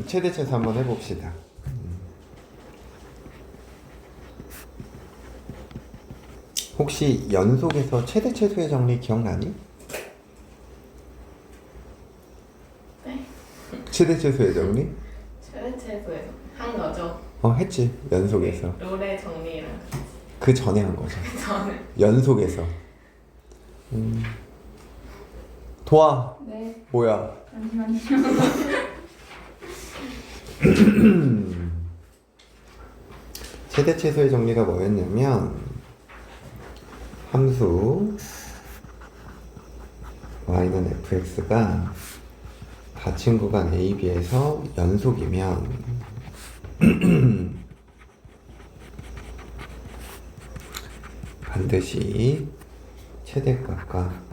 최대 최소 한번 해봅시다. 혹시 연속에서 최대 최소의 정리 기억나니? 네? 최대 최소의 정리? 최대체에서 한 거죠. 했지. 연속에서. 롤의 정리랑 그 전에 한 거죠. 저는 연속에서. 도와. 네, 뭐야? 잠시만요. 최대 최소의 정리가 뭐였냐면 함수 y는 fx가 닫힌 구간 a, b에서 연속이면 반드시 최대값과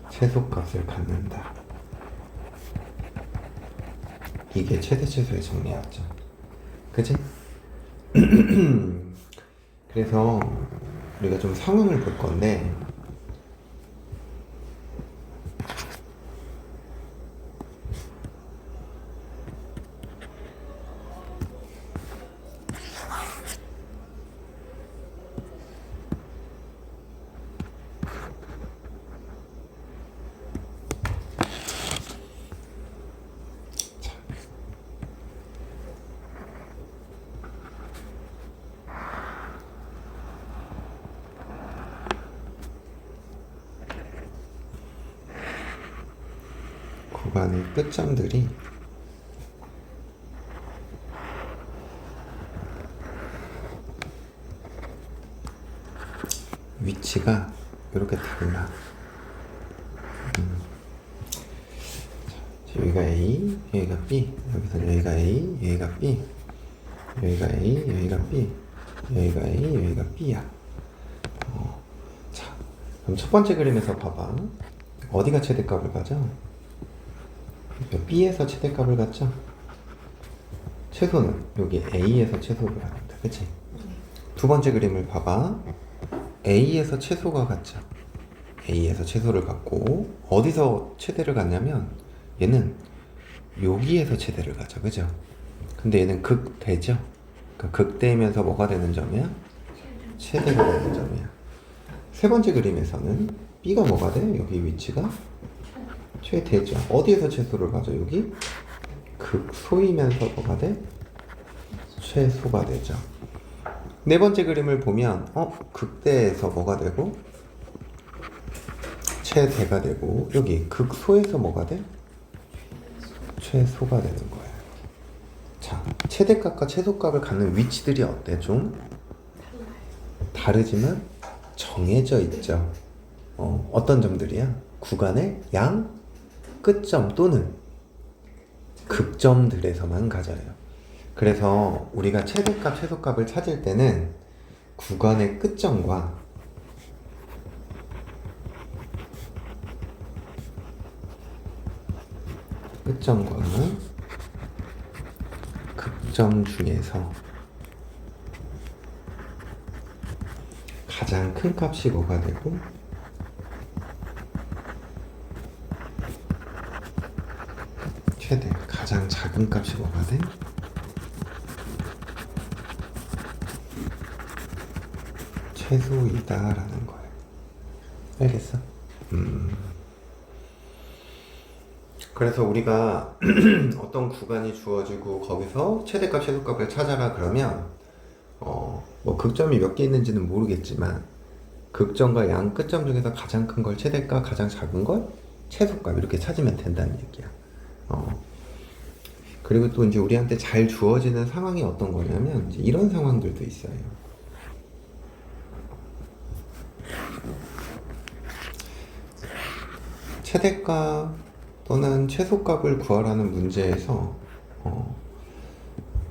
최소값을 갖는다. 이게 최대 최소의 정리였죠. 그치? 그래서 우리가 좀 상황을 볼 건데 구간의 끝점들이 위치가 이렇게 달라. 여기가 A, 여기가 B, 여기서 여기가 A, 여기가 B, 여기가 A, 여기가 B, 여기가 A, 여기가 B야. 자, 그럼 첫 번째 그림에서 봐봐. 어디가 최대값을 가져? B에서 최대값을 갖죠? 최소는 여기 A에서 최소를 갖는다. 그치? 두 번째 그림을 봐봐. A에서 최소가 같죠? A에서 최소를 갖고 어디서 최대를 갖냐면 얘는 여기에서 최대를 가져. 그죠? 근데 얘는 극대죠? 그러니까 극대이면서 뭐가 되는 점이야? 최대가 되는 점이야. 세 번째 그림에서는 B가 뭐가 돼? 여기 위치가 최대죠. 어디에서 최소를 가져? 여기 극소이면서 뭐가 돼? 최소가 되죠. 네 번째 그림을 보면 극대에서 뭐가 되고 최대가 되고 여기 극소에서 뭐가 돼? 최소가 되는 거예요. 자, 최대값과 최소값을 갖는 위치들이 어때? 좀 다르지만 정해져 있죠. 어떤 점들이야? 구간의 양 끝점 또는 극점들에서만 가져요. 그래서 우리가 최대값, 최소값을 찾을 때는 구간의 끝점과 극점 중에서 가장 큰 값이 뭐가 되고 최대, 가장 작은 값이 뭐가 돼? 최소이다라는 거예요. 알겠어? 그래서 우리가 어떤 구간이 주어지고 거기서 최대값, 최소값을 찾아라 그러면 뭐 극점이 몇 개 있는지는 모르겠지만 극점과 양 끝점 중에서 가장 큰 걸 최대값, 가장 작은 걸 최소값 이렇게 찾으면 된다는 얘기야. 그리고 또 이제 우리한테 잘 주어지는 상황이 어떤 거냐면 이제 이런 상황들도 있어요. 최대값 또는 최소값을 구하라는 문제에서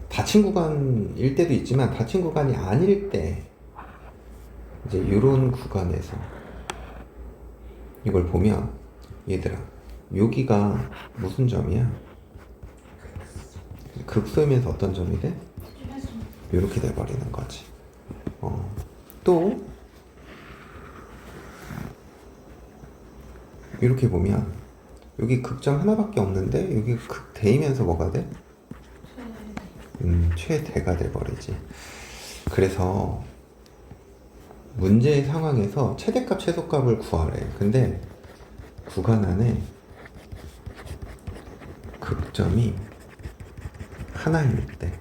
닫힌 구간일 때도 있지만 닫힌 구간이 아닐 때 이제 이런 구간에서 이걸 보면 얘들아 여기가 무슨 점이야? 극소이면서 어떤 점이 돼? 이렇게 돼버리는 거지. 또 이렇게 보면 여기 극점 하나밖에 없는데 여기 극대이면서 뭐가 돼? 최대가 돼버리지. 그래서 문제의 상황에서 최대값 최소값을 구하래. 근데 구간 안에 극점이 하나일 때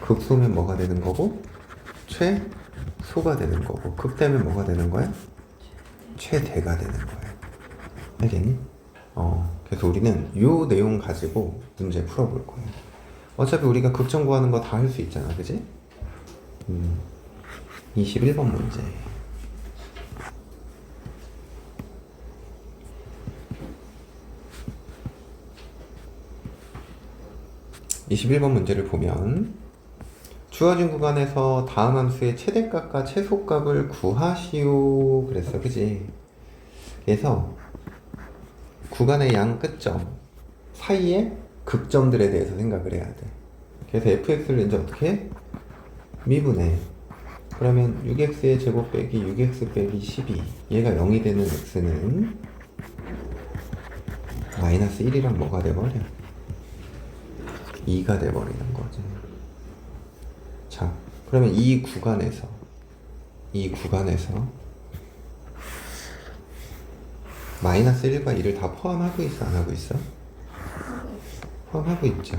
극소면 뭐가 되는 거고 최소가 되는 거고 극대면 뭐가 되는 거야? 최대가 되는 거야. 알겠니? 그래서 우리는 요 내용 가지고 문제 풀어볼 거야. 어차피 우리가 극점 구하는 거 다 할 수 있잖아, 그지? 21번 문제. (21번) 문제를 보면 주어진 구간에서 다음 함수의 최대값과 최소값을 구하시오 그랬어, 그지? 그래서 구간의 양 끝점 사이의 극점들에 대해서 생각을 해야 돼. 그래서 fx를 이제 어떻게 해? 미분해. 그러면 6x의 제곱 빼기 6x 빼기 12 얘가 0이 되는 x는 마이너스 1이랑 뭐가 돼버려? 2가 돼버리는 거지. 자, 그러면 이 구간에서 마이너스 1과 2를 다 포함하고 있어, 안 하고 있어? 포함하고 있죠.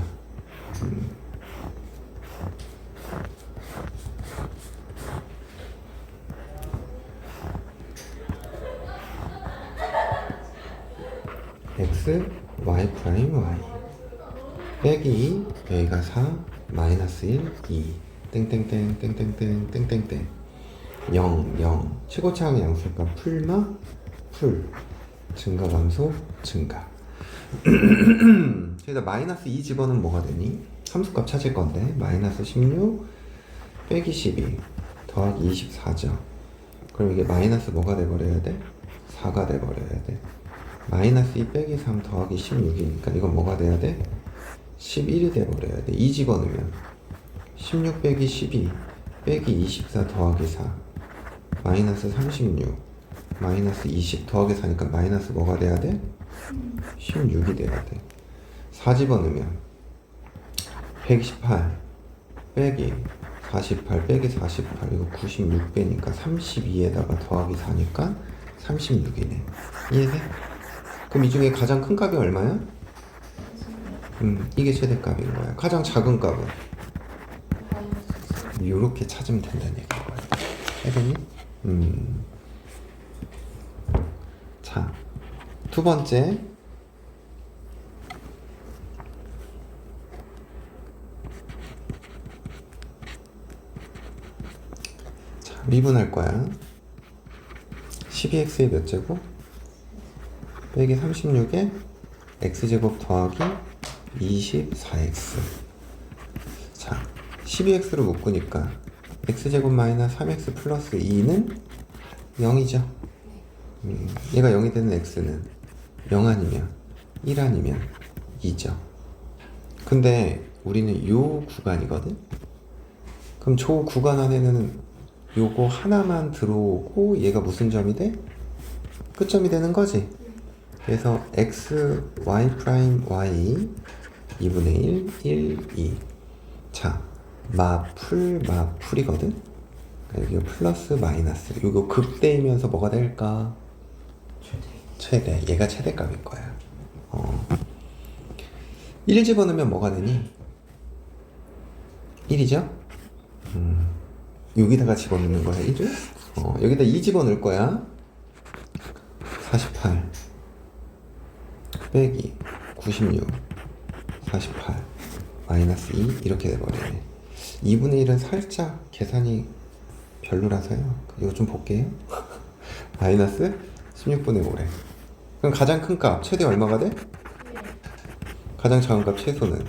x, y 프라임 y 빼기 여기가 4, 마이너스 1, 2 땡땡땡 땡땡땡 땡땡땡 0, 0 최고차항의 양수값 풀마 풀 증가 감소 증가. 여기다 마이너스 2 집어넣으면 뭐가 되니? 함수값 찾을 건데 마이너스 16 빼기 12 더하기 24죠. 그럼 이게 마이너스 뭐가 돼버려야 돼? 4가 돼버려야 돼. 마이너스 2 빼기 3 더하기 16이니까 이건 뭐가 돼야 돼? 11이 돼버려야 돼. 2 집어넣으면 16 빼기 12 빼기 24 더하기 4 마이너스 36 마이너스 20 더하기 4니까 마이너스 뭐가 돼야 돼? 16이 돼야 돼. 4 집어넣으면 128 빼기 48 빼기 48 이거 96 빼니까 32에다가 더하기 4니까 36이네. 이해돼? 그럼 이 중에 가장 큰 값이 얼마야? 이게 최대값인 거야. 가장 작은 값은 이렇게 찾으면 된다는 얘기인 거야. 알겠니? 자, 두 번째. 자, 미분할 거야. 12x의 몇 제곱? 빼기 36에 x제곱 더하기 24x. 자, 12x로 묶으니까 x제곱 마이너스 3x 플러스 2는 0이죠. 얘가 0이 되는 x는 0 아니면 1 아니면 2죠. 근데 우리는 요 구간이거든? 그럼 저 구간 안에는 요거 하나만 들어오고 얘가 무슨 점이 돼? 끝점이 되는 거지. 그래서 x, y 프라임 y 2분의 1, 1, 2. 자, 마풀이거든? 여기가 플러스 마이너스. 이거 극대이면서 뭐가 될까? 최대. 얘가 최대값일 거야. 1 집어넣으면 뭐가 되니? 1이죠? 여기다가 집어넣는 거야, 1을? 여기다 2 집어넣을 거야. 48 빼기 96 48 마이너스 2 이렇게 돼버리네. 2분의 1은 살짝 계산이 별로라서요. 이거 좀 볼게요. 마이너스 16분의 5래. 그럼 가장 큰 값 최대 얼마가 돼? 가장 작은 값 최소는?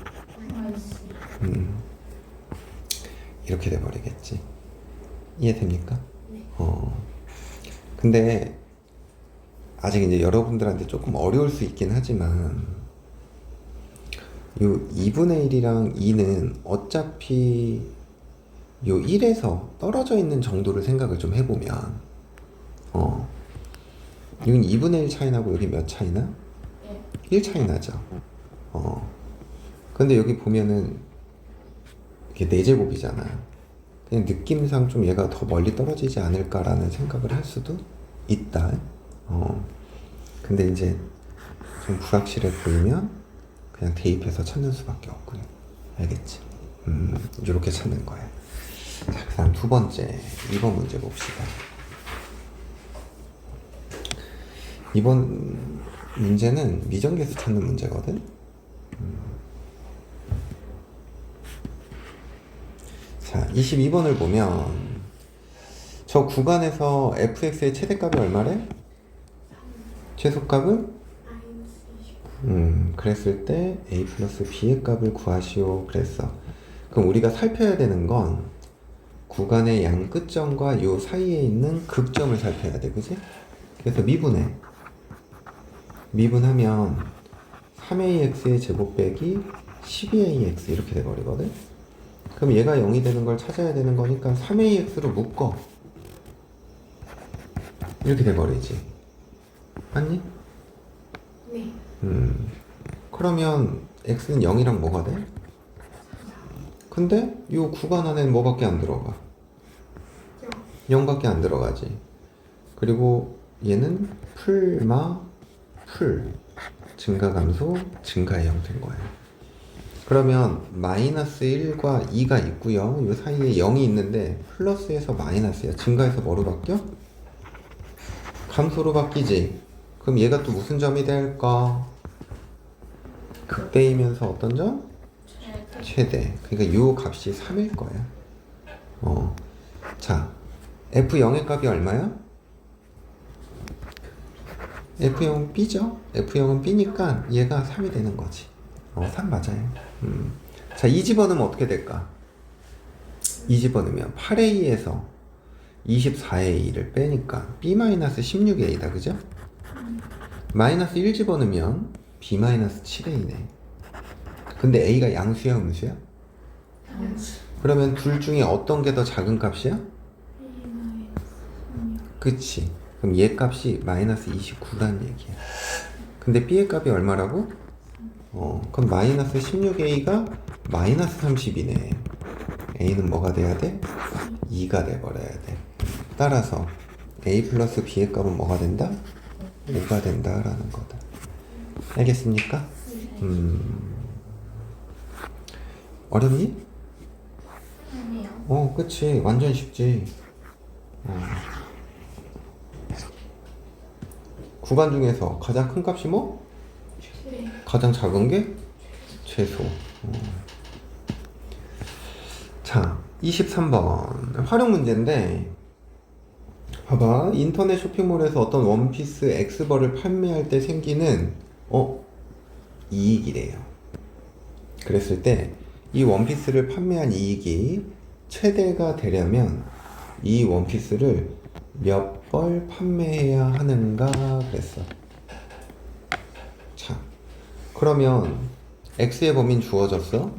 이렇게 돼버리겠지. 이해됩니까? 근데 아직 이제 여러분들한테 조금 어려울 수 있긴 하지만 요 2분의 1이랑 2는 어차피 요 1에서 떨어져 있는 정도를 생각을 좀 해보면 여긴 2분의 1 차이 나고 여기 몇 차이 나? 1 차이 나죠. 근데 여기 보면은 이게 4제곱이잖아. 그냥 느낌상 좀 얘가 더 멀리 떨어지지 않을까라는 생각을 할 수도 있다. 근데 이제 좀 불확실해 보이면 그냥 대입해서 찾는 수밖에 없고요. 알겠지? 이렇게 찾는 거야. 자, 그 다음 두 번째 2번 문제 봅시다. 이번 문제는 미정계수 찾는 문제거든. 자, 22번을 보면 저 구간에서 fx의 최대값이 얼마래? 최소값은? 그랬을 때 a 플러스 b의 값을 구하시오 그랬어. 그럼 우리가 살펴야 되는 건 구간의 양 끝점과 요 사이에 있는 극점을 살펴야 돼, 그지? 그래서 미분하면 3ax의 제곱 빼기 12ax 이렇게 돼버리거든. 그럼 얘가 0이 되는 걸 찾아야 되는 거니까 3ax로 묶어. 이렇게 돼버리지. 맞니? 네. 그러면 x는 0이랑 뭐가 돼? 근데 이 구간 안에는 뭐밖에 안 들어가? 0밖에 안 들어가지. 그리고 얘는 풀마 풀 증가 감소 증가의 형태인 거예요. 그러면 마이너스 1과 2가 있고요. 이 사이에 0이 있는데 플러스에서 마이너스야. 증가해서 뭐로 바뀌어? 감소로 바뀌지. 그럼 얘가 또 무슨 점이 될까? 극대이면서 어떤 점? 최대. 그러니까 요 값이 3일 거야. 자, F0의 값이 얼마야? F0은 B죠? F0은 B니까 얘가 3이 되는 거지. 3 맞아요. 자, 이 집어넣으면 어떻게 될까? 이 집어넣으면 8A에서 24A를 빼니까 B-16A다, 그죠? 마이너스 1 집어넣으면 B-7A네. 근데 A가 양수야, 음수야? 그러면 둘 중에 어떤 게 더 작은 값이야? 그치. 그럼 얘 값이 마이너스 29란 얘기야. 근데 B의 값이 얼마라고? 그럼 마이너스 16A가 마이너스 30이네. A는 뭐가 돼야 돼? 2가 돼버려야 돼. 따라서 A 플러스 B의 값은 뭐가 된다? 5가 된다라는 거다. 알겠습니까? 어렵니? 아니요. 그치. 완전 쉽지. 구간 중에서 가장 큰 값이 뭐? 네. 가장 작은 게? 최소. 자, 23번 활용 문제인데 봐봐. 인터넷 쇼핑몰에서 어떤 원피스 X벌을 판매할 때 생기는 이익이래요. 그랬을 때 이 원피스를 판매한 이익이 최대가 되려면 이 원피스를 몇 벌 판매해야 하는가 그랬어. 자, 그러면 X의 범위는 주어졌어.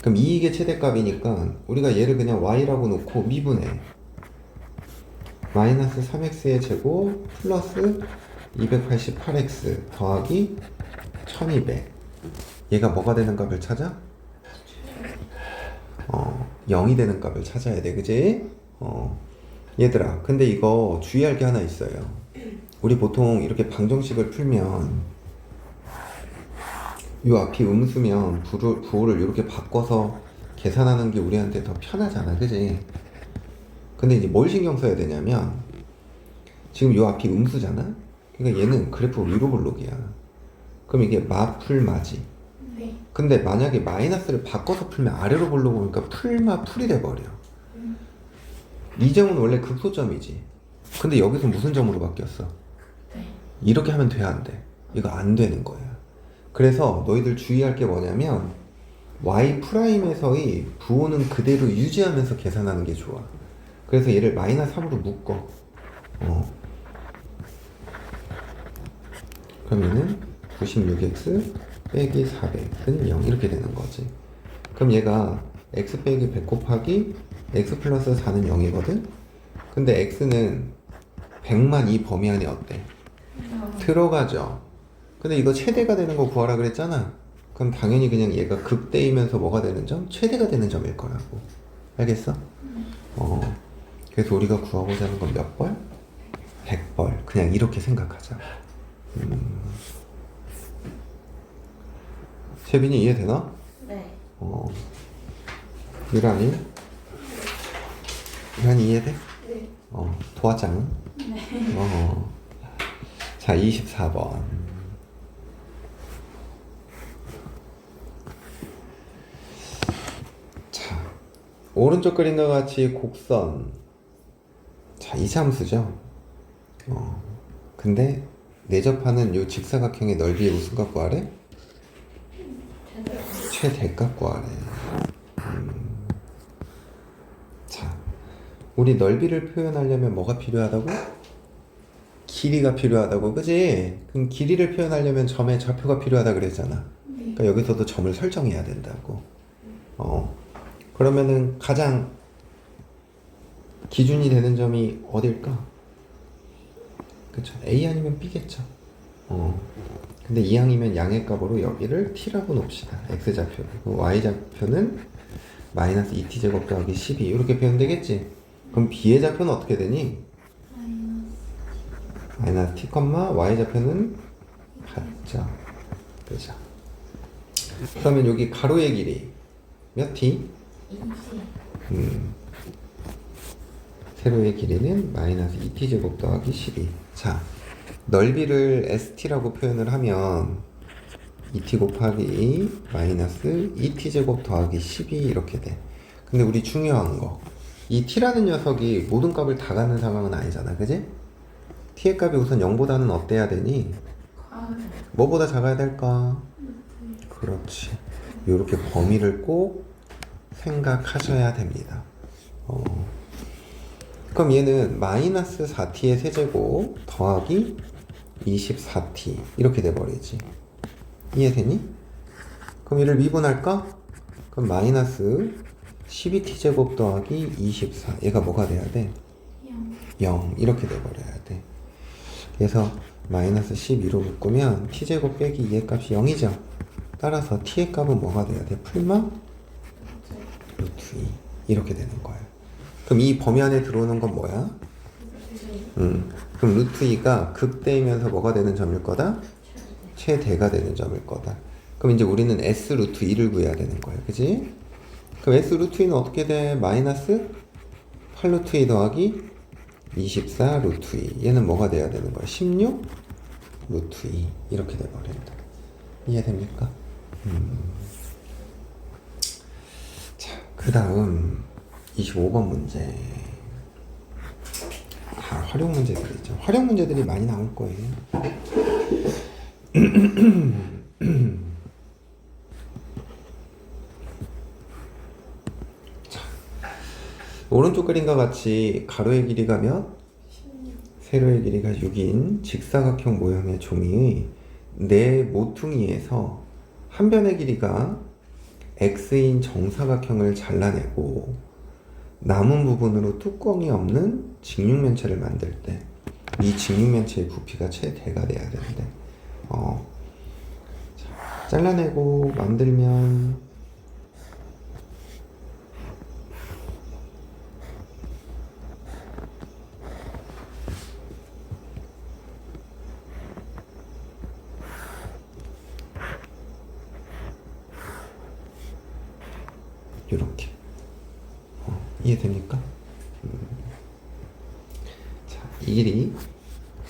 그럼 이익의 최대값이니까 우리가 얘를 그냥 Y라고 놓고 미분해. 마이너스 3X의 제곱 플러스 288X 더하기 1200. 얘가 뭐가 되는 값을 찾아? 0이 되는 값을 찾아야 돼, 그지? 얘들아, 근데 이거 주의할 게 하나 있어요. 우리 보통 이렇게 방정식을 풀면 이 앞이 음수면 부호를 이렇게 바꿔서 계산하는 게 우리한테 더 편하잖아, 그지? 근데 이제 뭘 신경 써야 되냐면 지금 이 앞이 음수잖아? 그러니까 얘는 그래프 위로 볼록이야. 그럼 이게 마풀마지. 네. 근데 만약에 마이너스를 바꿔서 풀면 아래로 볼록 오니까 풀이 돼버려. 이 점은 원래 극소점이지. 근데 여기서 무슨 점으로 바뀌었어? 네. 이렇게 하면 돼, 안 돼? 이거 안 되는 거야. 그래서 너희들 주의할 게 뭐냐면 y''에서의 부호는 그대로 유지하면서 계산하는 게 좋아. 그래서 얘를 마이너스 3으로 묶어. 그러면은 96x 빼기 400은 0 이렇게 되는 거지. 그럼 얘가 x 빼기 100 곱하기 x 플러스 4는 0이거든? 근데 x는 100만 이 범위 안에 어때? 들어가죠. 근데 이거 최대가 되는 거 구하라 그랬잖아. 그럼 당연히 그냥 얘가 극대이면서 뭐가 되는 점? 최대가 되는 점일 거라고. 알겠어? 그래서 우리가 구하고자 하는 건 몇 벌? 100벌. 그냥 이렇게 생각하자. 세빈이 이해되나? 네. 유란이? 유란이 이해돼? 네. 도화장은? 네. 자, 24번. 자, 오른쪽 그림과 같이 곡선. 자, 이차함수죠. 근데 내접하는 요 직사각형의 넓이의 무슨 값 구하래? 최대값 구하래. 자, 우리 넓이를 표현하려면 뭐가 필요하다고? 길이가 필요하다고, 그지? 그럼 길이를 표현하려면 점의 좌표가 필요하다 그랬잖아. 그러니까 여기서도 점을 설정해야 된다고. 그러면은 가장 기준이 되는 점이 어딜까? 그쵸? A 아니면 B겠죠. 근데 이항이면 양의 값으로 여기를 t라고 놓읍시다. x좌표. y좌표는 마이너스 2t 제곱 더하기 12 이렇게 표현되겠지? 그럼 b의 좌표는 어떻게 되니? 마이너스 t, y좌표는 같죠. 그죠? 그러면 여기 가로의 길이 몇 t? 20. 세로의 길이는 마이너스 2t 제곱 더하기 12. 자, 넓이를 st라고 표현을 하면 2t 곱하기 마이너스 2t 제곱 더하기 12 이렇게 돼. 근데 우리 중요한 거, 이 t라는 녀석이 모든 값을 다 갖는 상황은 아니잖아, 그지? t의 값이 우선 0보다는 어때야 되니? 뭐보다 작아야 될까? 그렇지. 이렇게 범위를 꼭 생각하셔야 됩니다. 그럼 얘는 마이너스 4t의 세제곱 더하기 24t 이렇게 돼버리지. 이해되니? 그럼 얘를 미분할까? 그럼 마이너스 12t 제곱 더하기 24 얘가 뭐가 돼야 돼? 0 이렇게 돼버려야 돼. 그래서 마이너스 12로 묶으면 t 제곱 빼기 2의 값이 0이죠. 따라서 t의 값은 뭐가 돼야 돼? 풀마? 루트 2 이렇게 되는 거예요. 그럼 이 범위 안에 들어오는 건 뭐야? 그럼 루트 2가 극대이면서 뭐가 되는 점일 거다? 최대가 되는 점일 거다. 그럼 이제 우리는 s 루트 2를 구해야 되는 거예요. 그지? 그럼 s 루트 2는 어떻게 돼? 마이너스 8 루트 2 더하기 24 루트 2. 얘는 뭐가 돼야 되는 거야? 16 루트 2. 이렇게 돼버린다. 이해됩니까? 자, 그 다음 25번 문제. 다 활용 문제들이죠. 활용 문제들이 많이 나올 거예요. 자, 오른쪽 그림과 같이 가로의 길이가 몇? 16. 세로의 길이가 6인 직사각형 모형의 종이의 네 모퉁이에서 한 변의 길이가 x인 정사각형을 잘라내고 남은 부분으로 뚜껑이 없는 직육면체를 만들 때 이 직육면체의 부피가 최대가 돼야 되는데 자, 잘라내고 만들면 이렇게 이해됩니까? 자, 이 길이,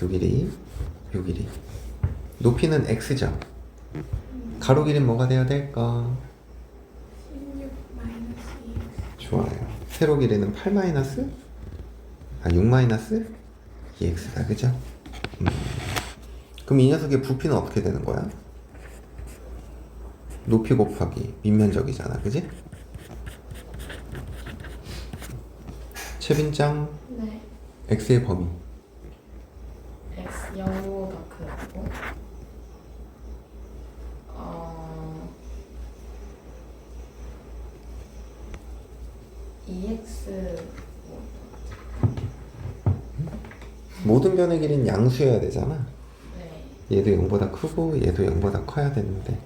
요 길이, 요 길이. 높이는 x죠. 가로 길이는 뭐가 돼야 될까? 16 마이너스 2x. 좋아요. 세로 길이는 8 마이너스? 6 마이너스? 2x다, 그죠? 그럼 이 녀석의 부피는 어떻게 되는 거야? 높이 곱하기 밑면적이잖아, 그지? 채빈장 네. x의 범위 x 0보다 크고 2x 모든 변의 길이는 양수여야 되잖아. 네. 얘도 0보다 크고 얘도 0보다 커야 되는데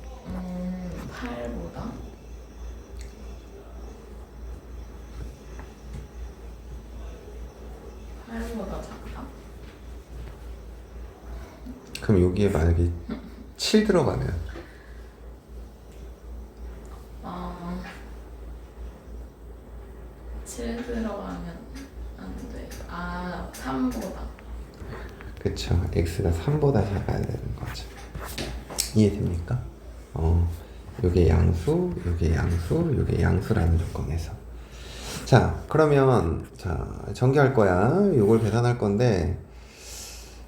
8보다? 작다? 그럼 여기에 만약에 7 들어가면 아, 7 들어가면 안 돼. 아, 3보다. 그쵸. x가 3보다 작아야 되는 거죠. 이해됩니까? 요게 양수, 요게 양수, 요게 양수라는 조건에서. 자, 그러면 자 전개할 거야. 요걸 계산할 건데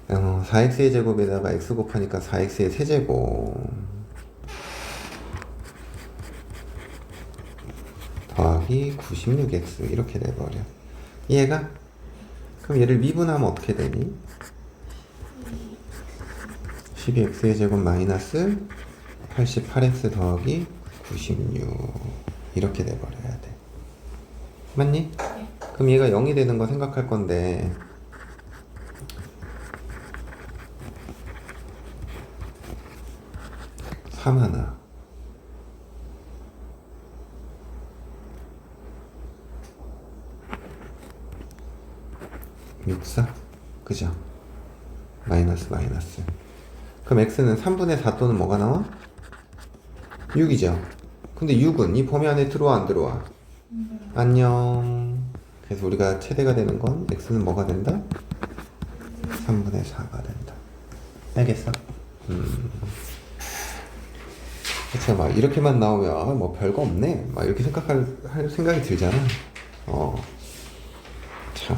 4x의 제곱에다가 x 곱하니까 4x의 세제곱 더하기 96x 이렇게 돼버려. 이해가? 그럼 얘를 미분하면 어떻게 되니? 12x의 제곱 마이너스 88x 더하기 96 이렇게 돼버려야 돼. 맞니? 네. 그럼 얘가 0이 되는 거 생각할 건데 3 하나 64 그죠? 마이너스 그럼 x는 3분의 4 또는 뭐가 나와? 6이죠. 근데 6은 이 범위 안에 들어와 안 들어와? 안녕. 그래서 우리가 최대가 되는 건 x는 뭐가 된다? 3분의 4가 된다. 알겠어? 그쵸, 막 이렇게만 나오면 뭐 별거 없네 막 이렇게 할 생각이 들잖아. 자,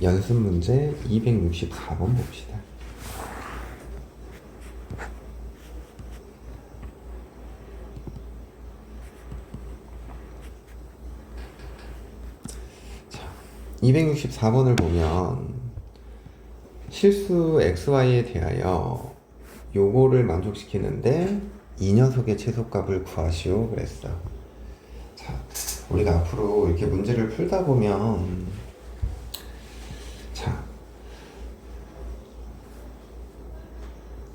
연습 문제 264번 봅시다. 자, 264번을 보면 실수 xy에 대하여 요거를 만족시키는데 이 녀석의 최소값을 구하시오 그랬어. 자, 우리가 앞으로 이렇게 문제를 풀다 보면 자,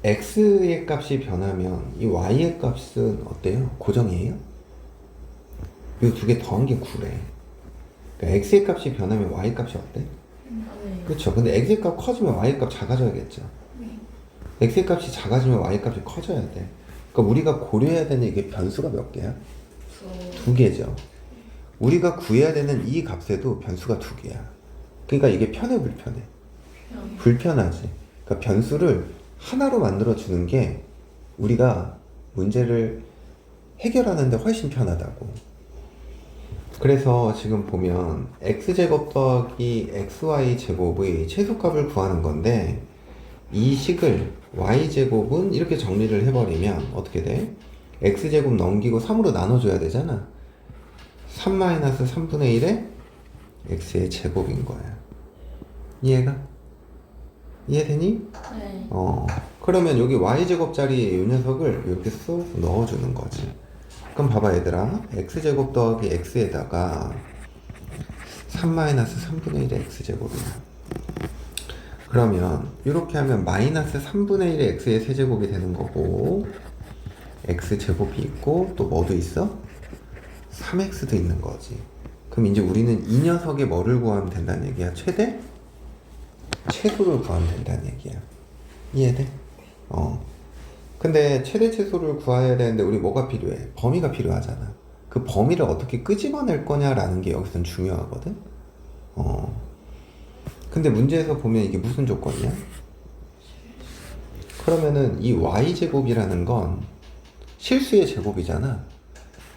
x의 값이 변하면 이 y의 값은 어때요? 고정이에요? 요 두 개 더한 게 9래. 그러니까 x의 값이 변하면 y 값이 어때? 네. 그렇죠. 근데 x의 값 커지면 y 값 작아져야겠죠. 네. x의 값이 작아지면 y 값이 커져야 돼. 그러니까 우리가 고려해야 되는 이게 변수가 몇 개야? 두 개죠. 우리가 구해야 되는 이 값에도 변수가 두 개야. 그러니까 이게 편해 불편해? 불편하지. 그러니까 변수를 하나로 만들어 주는 게 우리가 문제를 해결하는데 훨씬 편하다고. 그래서 지금 보면 x제곱 더하기 xy 제곱의 최소값을 구하는 건데 이 식을 y제곱은 이렇게 정리를 해버리면 어떻게 돼? x제곱 넘기고 3으로 나눠줘야 되잖아. 3-3분의 1의 x의 제곱인 거야. 이해가? 이해되니? 네. 그러면 여기 y제곱 자리에 이 녀석을 이렇게 쏙 넣어주는 거지. 그럼 봐봐 얘들아, x제곱 더하기 x에다가 3-3분의 1의 x제곱이야. 그러면 이렇게 하면 마이너스 3분의 1의 x의 세제곱이 되는 거고 x제곱이 있고 또 뭐도 있어? 3x도 있는 거지. 그럼 이제 우리는 이 녀석의 뭐를 구하면 된다는 얘기야? 최대? 최소를 구하면 된다는 얘기야. 이해돼? 근데 최대 최소를 구해야 되는데 우리 뭐가 필요해? 범위가 필요하잖아. 그 범위를 어떻게 끄집어낼 거냐라는 게 여기서는 중요하거든. 근데 문제에서 보면 이게 무슨 조건이야? 그러면은 이 y제곱이라는 건 실수의 제곱이잖아.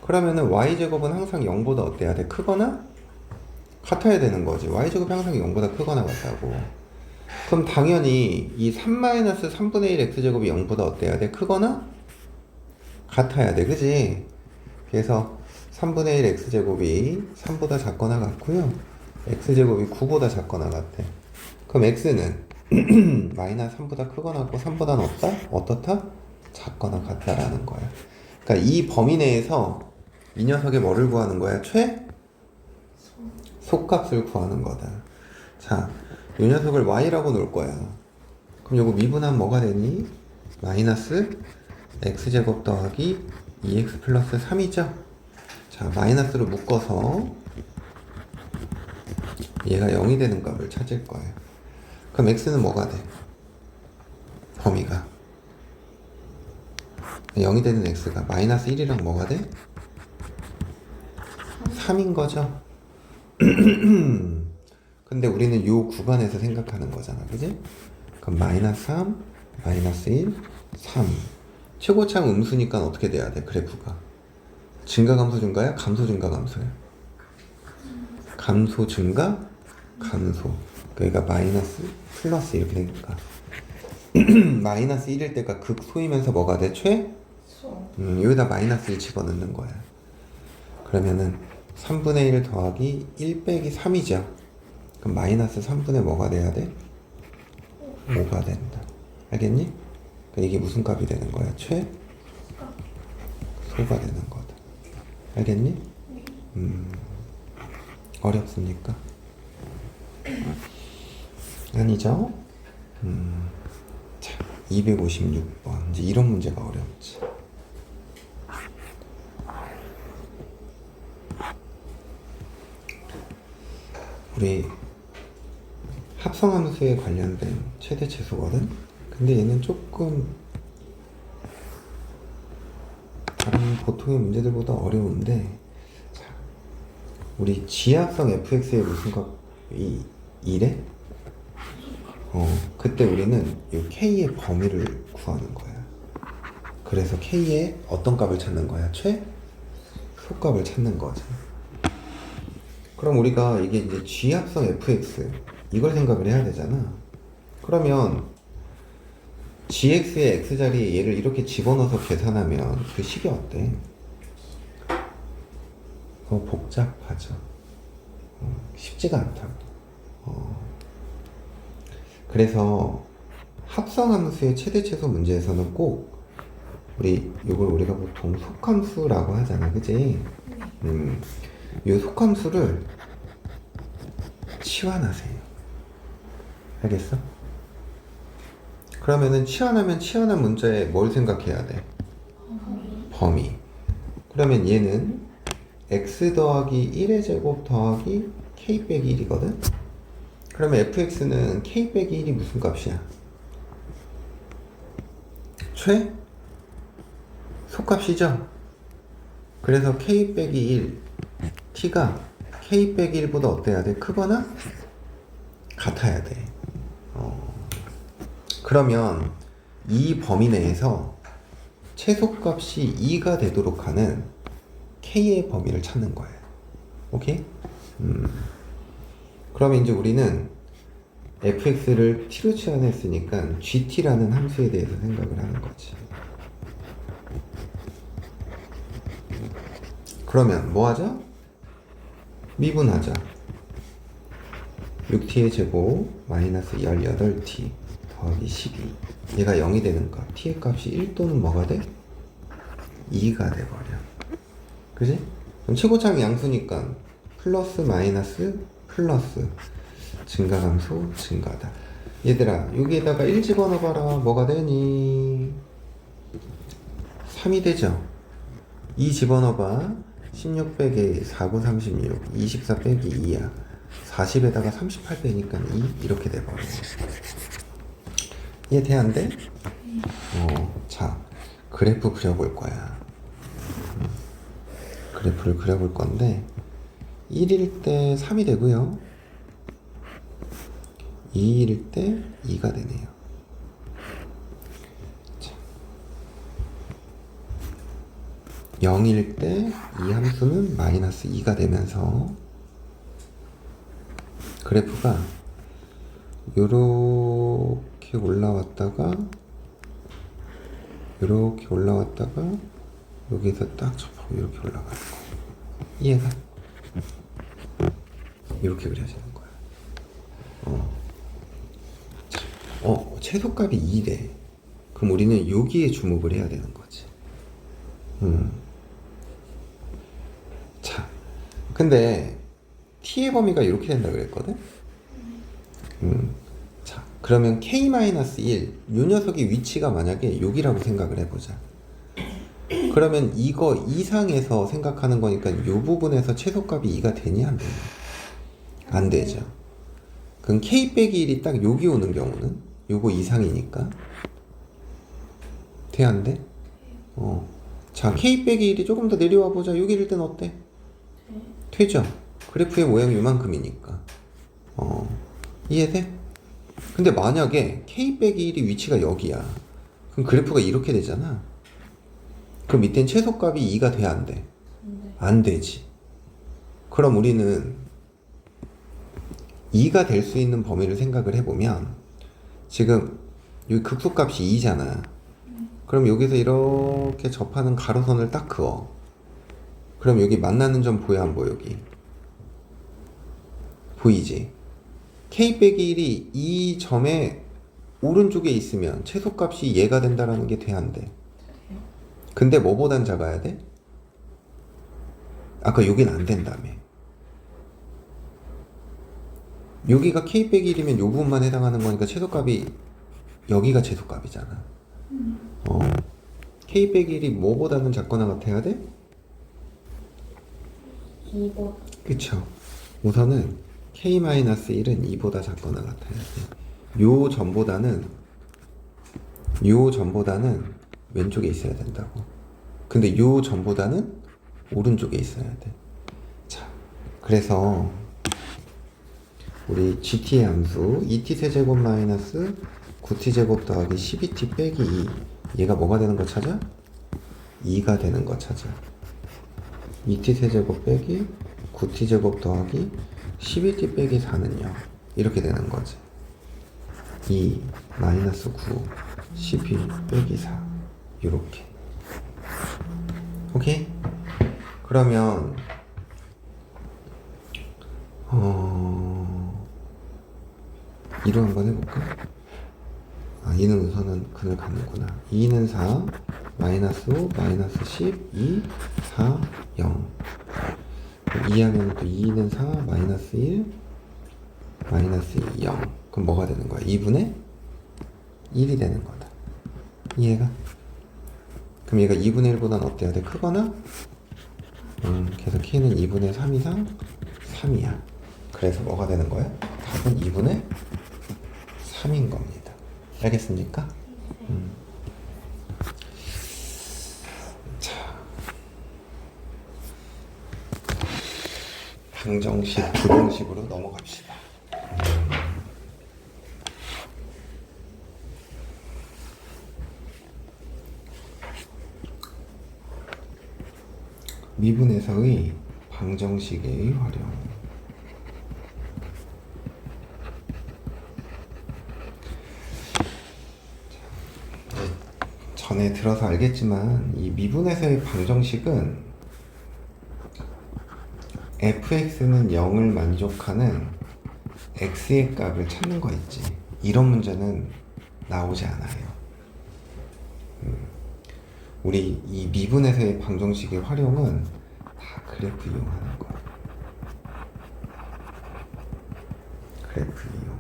그러면은 y제곱은 항상 0보다 어때야 돼? 크거나 같아야 되는 거지. y제곱이 항상 0보다 크거나 같다고. 그럼 당연히 이 3-3분의 1 x제곱이 0보다 어때야 돼? 크거나 같아야 돼. 그지? 그래서 3분의 1 x제곱이 3보다 작거나 같고요. x제곱이 9보다 작거나 같아. 그럼 x는 마이너스 3보다 크거나 같고 3보다는 어떻다? 작거나 같다라는 거야. 그러니까 이 범위 내에서 이 녀석의 뭐를 구하는 거야? 속값을 구하는 거다. 자, 이 녀석을 y라고 놓을 거야. 그럼 요거 미분하면 뭐가 되니? 마이너스 x제곱 더하기 2x 플러스 3이죠? 자, 마이너스로 묶어서 얘가 0이 되는 값을 찾을 거예요. 그럼 x는 뭐가 돼? 범위가 0이 되는 x가 마이너스 1이랑 뭐가 돼? 3인 거죠? 근데 우리는 요 구간에서 생각하는 거잖아, 그지? 그럼 마이너스 3, 마이너스 1, 3. 최고차는 음수니까 어떻게 돼야 돼, 그래프가? 증가 감소 증가야? 감소 증가 감소야? 감소 증가 감소. 그러니까 마이너스 플러스 이렇게 되니까 마이너스 1일 때가 극소이면서 뭐가 돼? 소. 여기다 마이너스 1 집어넣는 거야. 그러면은 3분의 1 더하기 1 빼기 3이죠. 그럼 마이너스 3분의 뭐가 돼야 돼? 5가 된다. 알겠니? 그러니까 이게 무슨 값이 되는 거야? 소가 되는 거다. 알겠니? 어렵습니까? 아니죠? 자, 256번. 이제 이런 문제가 어렵지. 우리 합성함수에 관련된 최대 최소거든? 근데 얘는 조금 다른 보통의 문제들보다 어려운데, 자, 우리 지합성 fx의 무슨 값이 2래? 그때 우리는 이 k의 범위를 구하는 거야. 그래서 k의 어떤 값을 찾는 거야? 최소값을 찾는 거지. 그럼 우리가 이게 이제 G합성 fx 이걸 생각을 해야 되잖아. 그러면 gx의 x자리에 얘를 이렇게 집어넣어서 계산하면 그 식이 어때? 복잡하죠. 쉽지가 않다고. 그래서 합성함수의 최대 최소 문제에서는 꼭 이걸 우리가 보통 속함수라고 하잖아, 그지? 이 속함수를 치환하세요. 알겠어? 그러면은 치환하면 치환한 문자에 뭘 생각해야 돼? 범위. 그러면 얘는 x 더하기 1의 제곱 더하기 k 빼기 1이거든? 그러면 fx는 k 빼기 1이 무슨 값이야? 소값이죠? 그래서 k 빼기 1 t가 k 빼기 1보다 어때야 돼? 크거나 같아야 돼. 그러면 이 범위 내에서 최소값이 2가 되도록 하는 k의 범위를 찾는 거예요. 오케이? 그러면 이제 우리는 fx를 t로 치환했으니까 gt라는 함수에 대해서 생각을 하는 거지. 그러면 뭐 하자? 미분하자. 6t의 제곱 마이너스 18t 더하기 12. 얘가 0이 되는 값. t의 값이 1 또는 뭐가 돼? 2가 돼버려. 그지? 그럼 최고차항 양수니까 플러스 마이너스 플러스 증가감소 증가다. 얘들아 여기에다가 1 집어넣어봐라. 뭐가 되니? 3이 되죠? 2 집어넣어봐. 16 빼기 4, 9, 36 24 빼기 2야. 40에다가 38 빼니까 2 이렇게 돼버려. 이해 안 돼? 자, 그래프 그려볼 거야. 그래프를 그려볼 건데 1일 때 3이 되고요. 2일 때 2가 되네요. 자, 0일 때 이 함수는 마이너스 2가 되면서 그래프가 요렇게 올라왔다가 요렇게 올라왔다가 여기서 딱 접하고 이렇게 올라가는 거야. 이해가? 이렇게 그려지는 거야. 최소값이 2래. 그럼 우리는 여기에 주목을 해야 되는 거지. 자, 근데 t의 범위가 이렇게 된다 그랬거든? 자, 그러면 k-1, 이 녀석의 위치가 만약에 여기라고 생각을 해보자. 그러면 이거 이상에서 생각하는 거니까 이 부분에서 최소값이 2가 되니 안 되니? 안 되죠. 그럼 k 빼기 1이 딱 여기 오는 경우는 요거 이상이니까 돼, 안 돼? 자, k 빼기 1이 조금 더 내려와 보자. 여기일 땐 어때? 되죠. 그래프의 모양이 이만큼이니까. 이해돼? 근데 만약에 k 빼기 1이 위치가 여기야. 그럼 그래프가 이렇게 되잖아. 그럼 밑엔 최소값이 2가 돼, 안 돼? 안 되지. 그럼 우리는 2가 될 수 있는 범위를 생각을 해보면 지금 여기 극소값이 2잖아. 그럼 여기서 이렇게 접하는 가로선을 딱 그어. 그럼 여기 만나는 점 보여, 안 보여? 여기 보이지? k 빼기 1이 이 점의 오른쪽에 있으면 최소값이 얘가 된다라는 게 돼, 안 돼? 근데 뭐보단 작아야 돼? 아까 여긴 안 된다며. 여기가 k 빼기 1이면 요 부분만 해당하는 거니까 최소값이 여기가 최소값이잖아. k 빼기 1이 뭐보다는 작거나 같아야 돼? 2번. 그쵸. 우선은 k-1은 2보다 작거나 같아야 돼. 요 점보다는 왼쪽에 있어야 된다고. 근데 요 점보다는 오른쪽에 있어야 돼. 자, 그래서 우리 gt의 함수 2t 세제곱 마이너스 9t 제곱 더하기 12t 빼기 2 얘가 뭐가 되는 거 찾아? 2가 되는 거 찾아. 2t 세제곱 빼기 9t 제곱 더하기 12t 빼기 4는요 이렇게 되는 거지. 2 마이너스 9 12 빼기 4 요렇게. 오케이? 그러면 이로 한번 해볼까? 아, 2는 우선은 근을 갖는구나. 2는 4 마이너스 5 마이너스 10 2 4 0 2 하면 또 2는 4 마이너스 1 마이너스 2 0 그럼 뭐가 되는 거야? 2분의 1이 되는 거다. 이해가? 그럼 얘가 2분의 1보다는 어때야 돼? 크거나? 그래서 k는 2분의 3 이상 3이야. 그래서 뭐가 되는 거야? 답은 2분의 3인 겁니다. 알겠습니까? 자, 방정식, 부정식으로 넘어갑시다. 미분에서의 방정식의 활용. 전에 들어서 알겠지만 이 미분에서의 방정식은 fx는 0을 만족하는 x의 값을 찾는 거 있지. 이런 문제는 나오지 않아요. 우리 이 미분에서의 방정식의 활용은 다 그래프 이용하는 거야. 그래프 이용.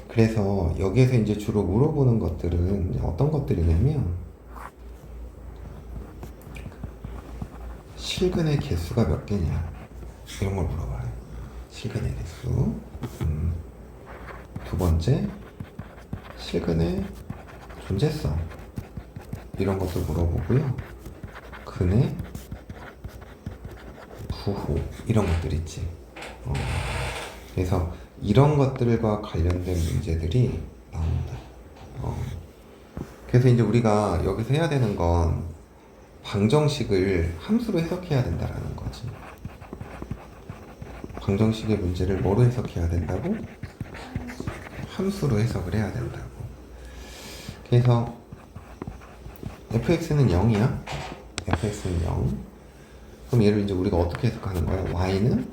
그래서 여기에서 이제 주로 물어보는 것들은 어떤 것들이냐면 실근의 개수가 몇 개냐 이런 걸 물어봐요. 실근의 개수. 두 번째 실근의 존재성 이런 것도 물어보고요. 근의 부호 이런 것들 있지. 그래서 이런 것들과 관련된 문제들이 나온다. 그래서 이제 우리가 여기서 해야 되는 건 방정식을 함수로 해석해야 된다라는 거지. 방정식의 문제를 뭐로 해석해야 된다고? 함수로 해석을 해야 된다고. 그래서 fx는 0이야. fx는 0. 그럼 얘를 이제 우리가 어떻게 해석하는 거야? y는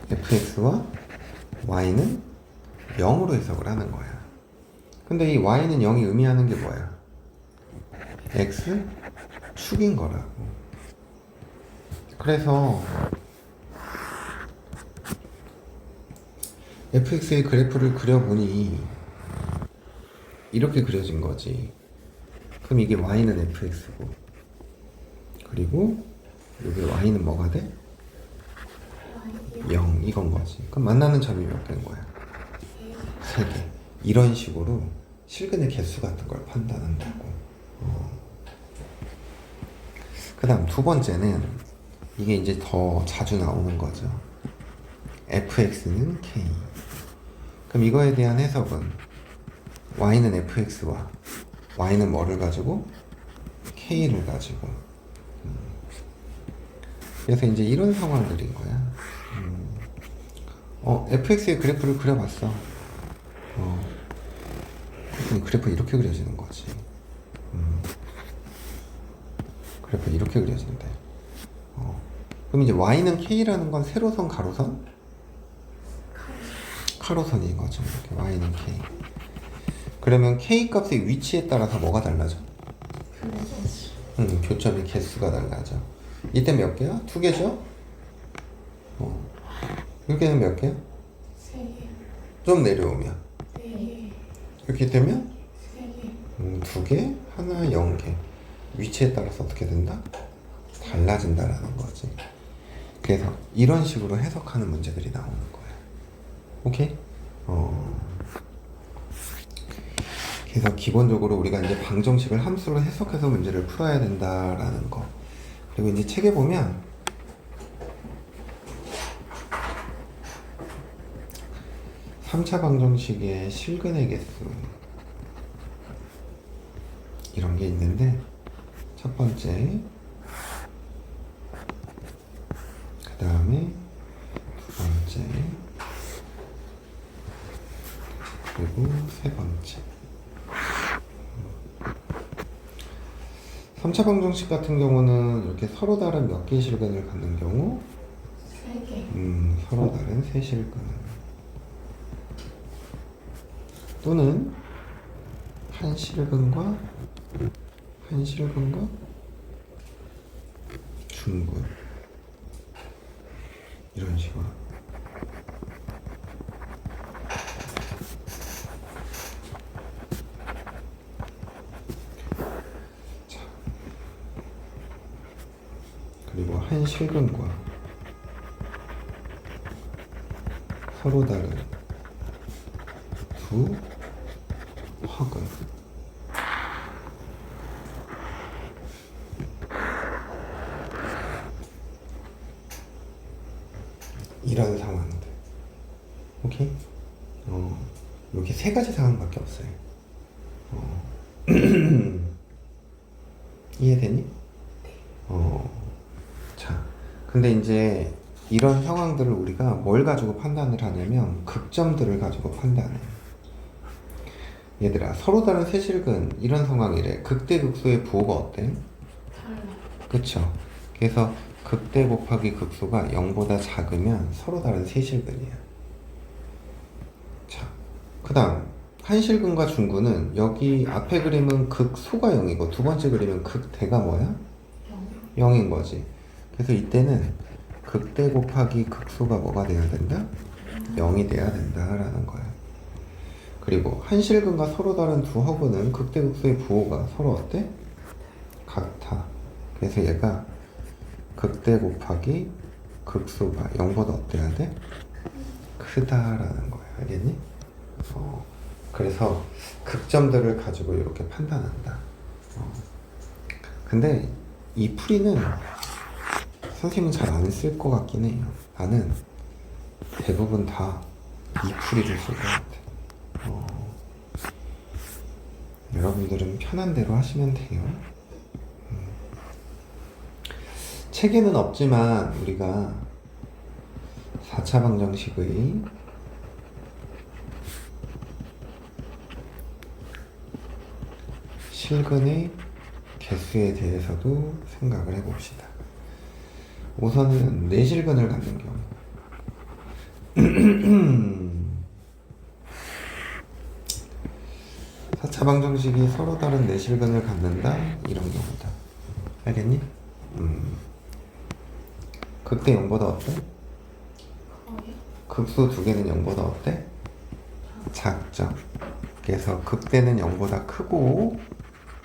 fx와 y는 0으로 해석을 하는 거야. 근데 이 y는 0이 의미하는 게 뭐야? x 축인 거라고. 그래서 fx의 그래프를 그려보니 이렇게 그려진 거지. 그럼 이게 y는 fx고, 그리고 여기 y는 뭐가 돼? 0 이건 거지. 그럼 만나는 점이 몇 개인 거야? 3개. 이런 식으로 실근의 개수 같은 걸 판단한다고. 그 다음 두 번째는 이게 이제 더 자주 나오는 거죠. fx는 k. 그럼 이거에 대한 해석은 y는 fx와 y는 뭐를 가지고? k를 가지고. 그래서 이제 이런 상황들인 거야. fx의 그래프를 그려봤어. 그랬더니 그래프 이렇게 그려지는 거지. 그래프 이렇게 그려진대. 그럼 이제 y는 k라는 건 세로선, 가로선? 가로선인 거죠. 이렇게 y는 k. 그러면 k 값의 위치에 따라서 뭐가 달라져? 교점의 개수가 달라져. 이때 몇 개야? 2개죠? 여기는 몇 개야? 3개. 좀 내려오면 4개. 이렇게 되면 3개. 2개, 하나, 0개. 위치에 따라서 어떻게 된다? 달라진다라는 거지. 그래서 이런 식으로 해석하는 문제들이 나오는 거야. 오케이? 그래서 기본적으로 우리가 이제 방정식을 함수로 해석해서 문제를 풀어야 된다라는 거. 그리고 이제 책에 보면 3차 방정식의 실근의 개수 이런 게 있는데, 첫 번째, 그 다음에 두 번째, 그리고 세 번째. 3차 방정식 같은 경우는 이렇게 서로 다른 몇 개의 실근을 갖는 경우? 3개. 서로 다른 세 실근. 또는 한 실근과 중근. 이런 식으로. 자, 그리고 한 실근과 서로 다른 두 화근. 이런 상황들. 오케이? 이렇게 세 가지 상황밖에 없어요. 이해되니? 자, 근데 이제 이런 상황들을 우리가 뭘 가지고 판단을 하냐면 극점들을 가지고 판단해. 얘들아, 서로 다른 세실근 이런 상황이래. 극대극소의 부호가 어때? 달라. 그쵸? 그래서 극대 곱하기 극소가 0보다 작으면 서로 다른 세실근이야. 자, 그 다음 한실근과 중근은 여기 앞에 그림은 극소가 0이고 두 번째 그림은 극대가 뭐야? 0인 거지. 그래서 이때는 극대 곱하기 극소가 뭐가 돼야 된다? 0이 돼야 된다라는 거야. 그리고 한실근과 서로 다른 두 허근은 극대 극소의 부호가 서로 어때? 같아. 그래서 얘가 극대 곱하기 극소가 0보다 어때야 돼? 크다라는 거야. 알겠니? 그래서 극점들을 가지고 이렇게 판단한다. 근데 이 풀이는 선생님은 잘 안 쓸 것 같긴 해요. 나는 대부분 다 이 풀이를 쓸 것 같아. 여러분들은 편한 대로 하시면 돼요. 책에는 없지만 우리가 4차 방정식의 실근의 개수에 대해서도 생각을 해봅시다. 우선은 내실근을 갖는 경우 4차 방정식이 서로 다른 내실근을 갖는다 이런 경우다. 알겠니? 극대 0보다 어때? 거의? 극수 두 개는 0보다 어때? 작죠. 그래서 극대는 0보다 크고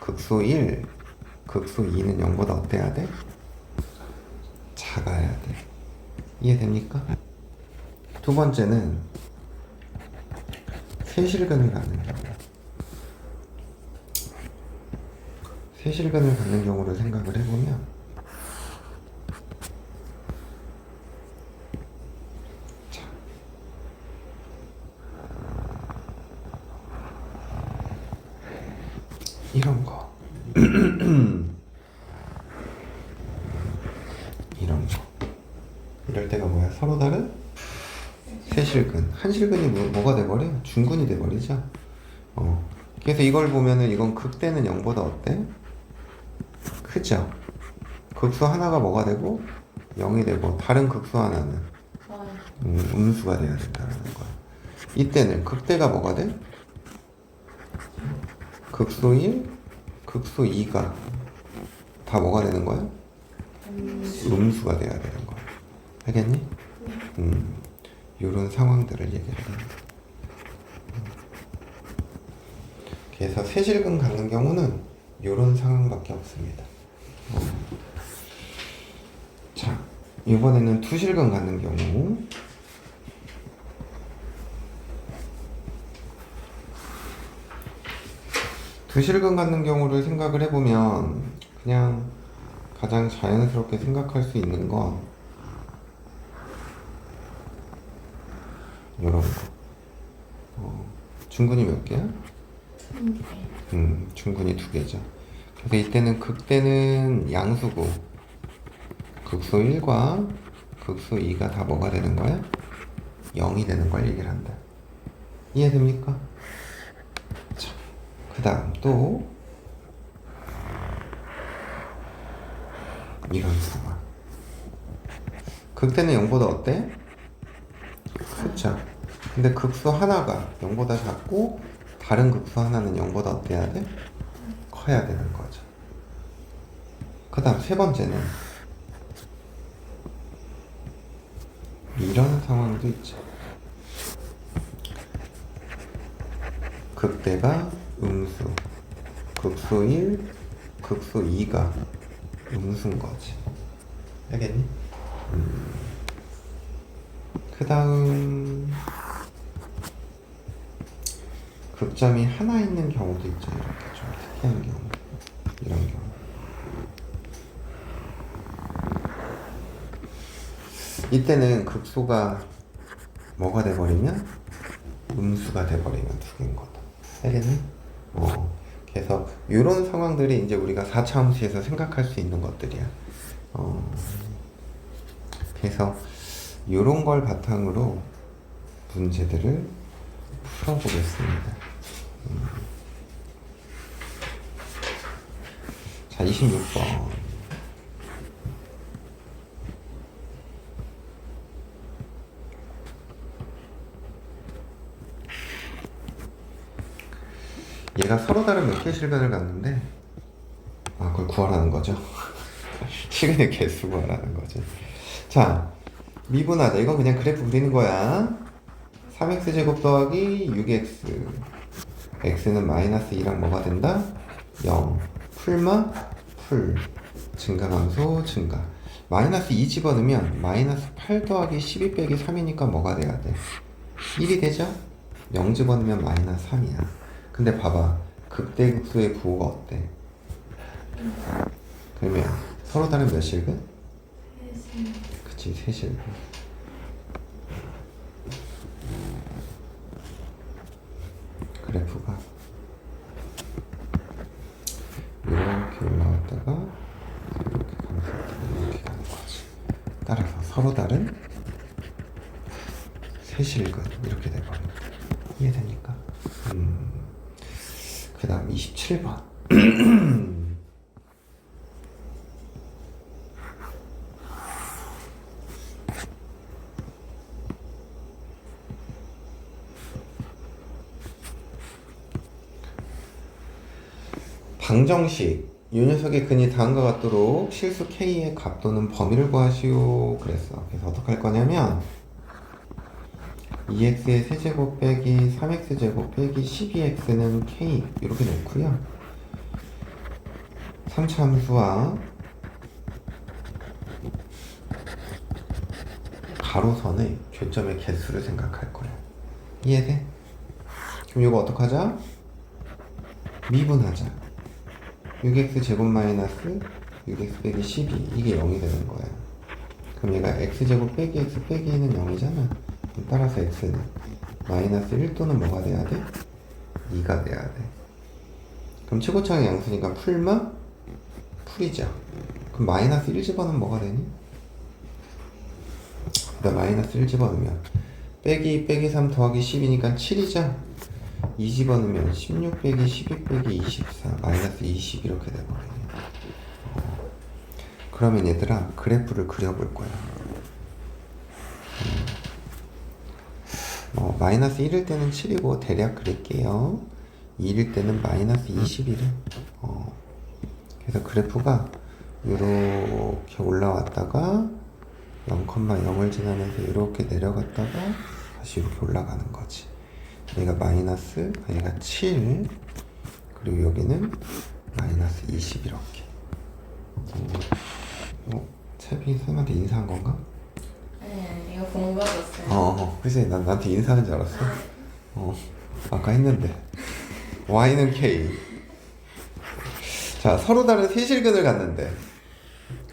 극수 1, 극수 2는 0보다 어때야 돼? 작아야 돼. 이해됩니까? 두 번째는 세실근을 갖는 경우. 세실근을 갖는 경우를 생각을 해보면 자, 이런 거 이런 거 이럴 때가 뭐야? 서로 다른 세실근. 한실근이 뭐가 돼버려? 중근이 돼버리죠. 그래서 이걸 보면은 이건 극대는 0보다 어때? 크죠? 극수 하나가 뭐가 되고 0이 되고 다른 극수 하나는 음수가 돼야 된다는 거야. 이때는 극대가 뭐가 돼? 극수 1, 극수 2가 다 뭐가 되는 거야? 음수가 돼야 되는 거야. 알겠니? 이런 상황들을 얘기를 합니다. 그래서 세실근 갖는 경우는 이런 상황밖에 없습니다. 자, 이번에는 투실근 갖는 경우. 두실근 갖는 경우를 생각을 해보면 그냥 가장 자연스럽게 생각할 수 있는 건 이런 거. 중근이 몇 개야? 중근이 2개죠. 그래서 이때는 극대는 양수고 극수 1과 극수 2가 다 뭐가 되는 거야? 0이 되는 걸 얘기를 한다. 이해됩니까? 자, 그 다음 또 이런 상황. 극대는 0보다 어때? 크죠. 근데 극수 하나가 0보다 작고 다른 극수 하나는 0보다 어때야 돼? 커야 되는 거죠. 그 다음 세 번째는 이런 상황도 있죠. 극대가 음수, 극수 1, 극수 2가 음수인 거지. 알겠니? 그 다음 극점이 하나 있는 경우도 있죠. 이렇게 좀 특이한 경우, 이런 경우. 이때는 극수가 뭐가 돼버리면 음수가 돼버리면 2개인 거다. 알겠니? 그래서 이런 상황들이 이제 우리가 4차함수에서 생각할 수 있는 것들이야. 그래서 이런 걸 바탕으로 문제들을 풀어보겠습니다. 자, 26번. 얘가 서로 다른 몇 개의 실근을 갖는데, 그걸 구하라는 거죠. 실근의 개수 구하라는 거죠. 자, 미분하자. 이건 그냥 그래프 그리는 거야. 3x제곱 더하기 6x. x는 마이너스 2랑 뭐가 된다? 0. 풀마? 풀. 증가함수 증가. 마이너스 2 집어넣으면 마이너스 8 더하기 12 빼기 3이니까 뭐가 돼야 돼? 1이 되죠? 0 집어넣으면 마이너스 3이야. 근데 봐봐. 극대극소의 부호가 어때? 그러면 서로 다른 몇 실근? 그치, 3실근. 그래프가 이렇게 올라왔다가 이렇게 감소했다가 이렇게 가는 거지. 따라서 서로 다른 3실근 이렇게 돼버려. 이해됩니까? 그 다음 27번. 방정식. 이 녀석의 근이 다음과 같도록 실수 K의 값 또는 범위를 구하시오. 그랬어. 그래서 어떻게 할 거냐면 2x의 세제곱 빼기 3x제곱 빼기 12x는 k 이렇게 놓고요. 3차 함수와 가로선의 교점의 개수를 생각할 거야. 이해돼? 그럼 이거 어떡하자? 미분하자. 6x 제곱 마이너스 6x 빼기 12 이게 0이 되는 거야. 그럼 얘가 x제곱 빼기 x 빼기 2는 0이잖아. 따라서 x는 마이너스 1 또는 뭐가 돼야 돼? 2가 돼야 돼. 그럼 최고차항의 양수니까 풀마? 풀이죠. 그럼 마이너스 1 집어넣으면 뭐가 되니? 나 마이너스 1 집어넣으면 빼기 2 빼기 3 더하기 10이니까 7이죠. 2 집어넣으면 16 빼기 12 빼기 24 마이너스 20 이렇게 돼버리네. 그러면 얘들아 그래프를 그려볼 거야. 마이너스 1일 때는 7이고 대략 그릴게요. 2일 때는 마이너스 21일. 그래서 그래프가 이렇게 올라왔다가 0,0을 지나면서 이렇게 내려갔다가 다시 이렇게 올라가는 거지. 얘가 마이너스, 얘가 7 그리고 여기는 마이너스 20 이렇게. 채빈이 쌤한테 인사한 건가? 네, 이거 공부하셨어요. 글쎄 난 나한테 인사하는 줄 알았어. 아까 했는데 y는 k. 자 서로 다른 세실근을 갖는데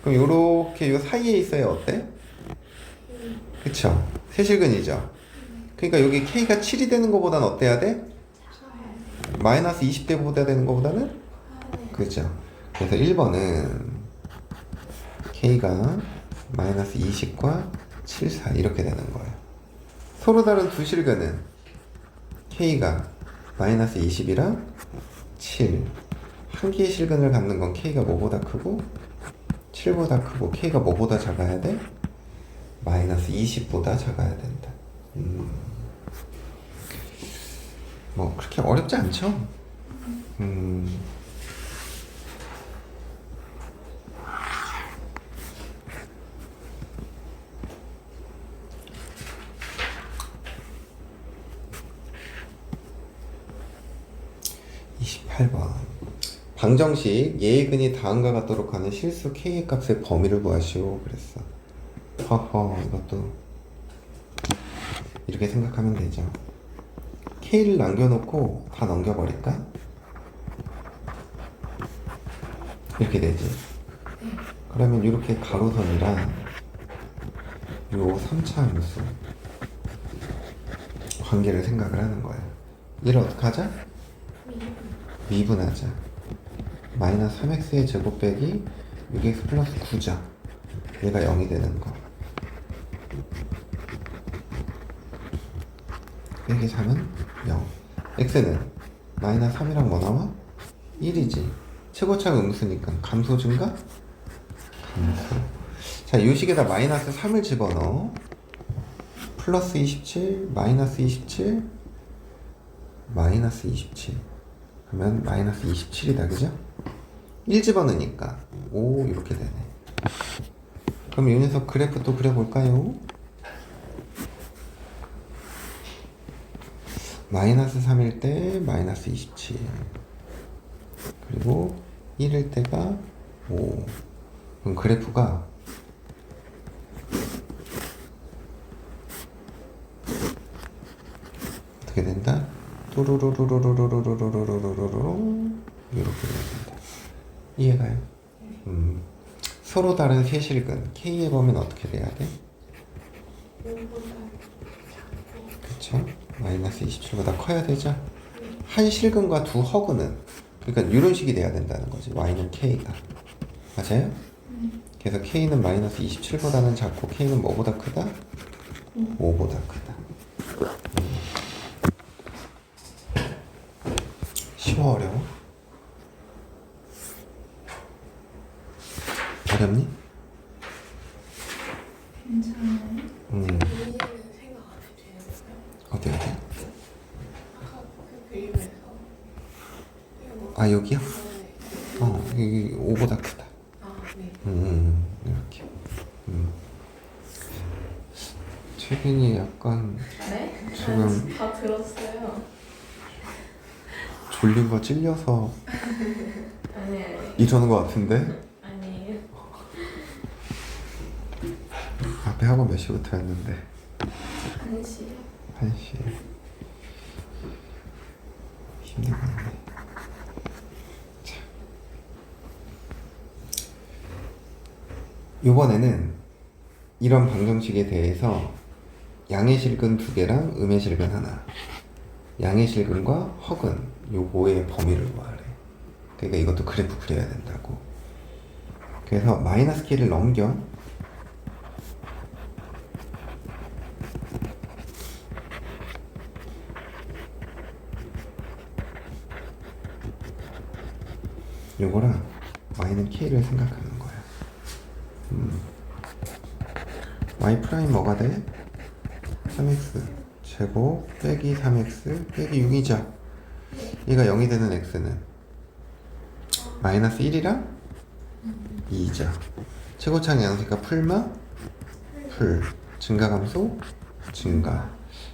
그럼 요렇게 요 사이에 있어야 어때? 그쵸? 세실근이죠. 그러니까 여기 k가 7이 되는 것보다는 어때야 돼? 마이너스 20대보다 되는 것보다는? 그죠? 그래서 1번은 k가 마이너스 20과 7, 4 이렇게 되는 거예요. 서로 다른 두 실근은 k가 마이너스 20이랑 7 한 개의 실근을 갖는 건 k가 뭐보다 크고 7보다 크고 k가 뭐보다 작아야 돼? 마이너스 20보다 작아야 된다. 뭐 그렇게 어렵지 않죠? 28번 방정식 예의 근이 다음과 같도록 하는 실수 k의 값의 범위를 구하시오 그랬어. 허허 이것도 이렇게 생각하면 되죠. k를 남겨놓고 다 넘겨버릴까? 이렇게 되지. 그러면 이렇게 가로선이랑 요 3차 함수 관계를 생각을 하는 거야. 이를 어떻게 하자? 미분하자. 마이너스 3x의 제곱 빼기 6x 플러스 9죠. 얘가 0이 되는 거. 빼기 3은 0. x는 마이너스 3이랑 뭐 나와? 1이지. 최고차가 음수니까 감소 증가? 감소. 자, 이 식에다 마이너스 3을 집어넣어. 플러스 27, 마이너스 27, 마이너스 27. 그러면 마이너스 27이다, 그죠? 1 집어넣으니까 5 이렇게 되네. 그럼 이 녀석 그래프 또 그려볼까요? 마이너스 3일 때 마이너스 27 그리고 1일 때가 5. 그럼 그래프가 어떻게 된다? 또로로로로로로로로로로로로로 이렇게 된다. 이해가요? 서로 다른 세실근 K에 보면 어떻게 돼야 돼? 그쵸? 마이너스 27보다 커야 되죠? 한 실근과 두 허근은 그러니까 이런 식이 돼야 된다는 거지. Y는 K가 맞아요? 그래서 K는 마이너스 27보다는 작고 K는 뭐보다 크다? 5보다 크다. 쉬워 어려워? 어렵니? 괜찮아요. 그림은 생각 안 해도 되는 거예요? 어디? 아까 그 그림에서 아 여기요? 네. 여기 5보다 크다. 아, 네. 이렇게. 최근이 약간 네? 지금 다 들었어요. 졸린 거 찔려서 아니 이러는 거 같은데? 아니에요. 앞에 학원 몇 시부터 했는데? 1시요. 1시. 힘들겠네. 자. 이번에는 이런 방정식에 대해서 양의 실근 2개랑 음의 실근 1, 양의 실근과 허근 요거의 범위를 구하래. 그러니까 이것도 그래프 그려야 된다고. 그래서 마이너스 K를 넘겨. 요거랑 y는 k를 생각하는 거야. y 프라임 뭐가 돼? 3x 제곱 빼기 3x 빼기 6이죠. 얘가 0이 되는 x는 마이너스 1이랑 2죠. 최고차항 양수니까 풀마 풀 증가감소 증가.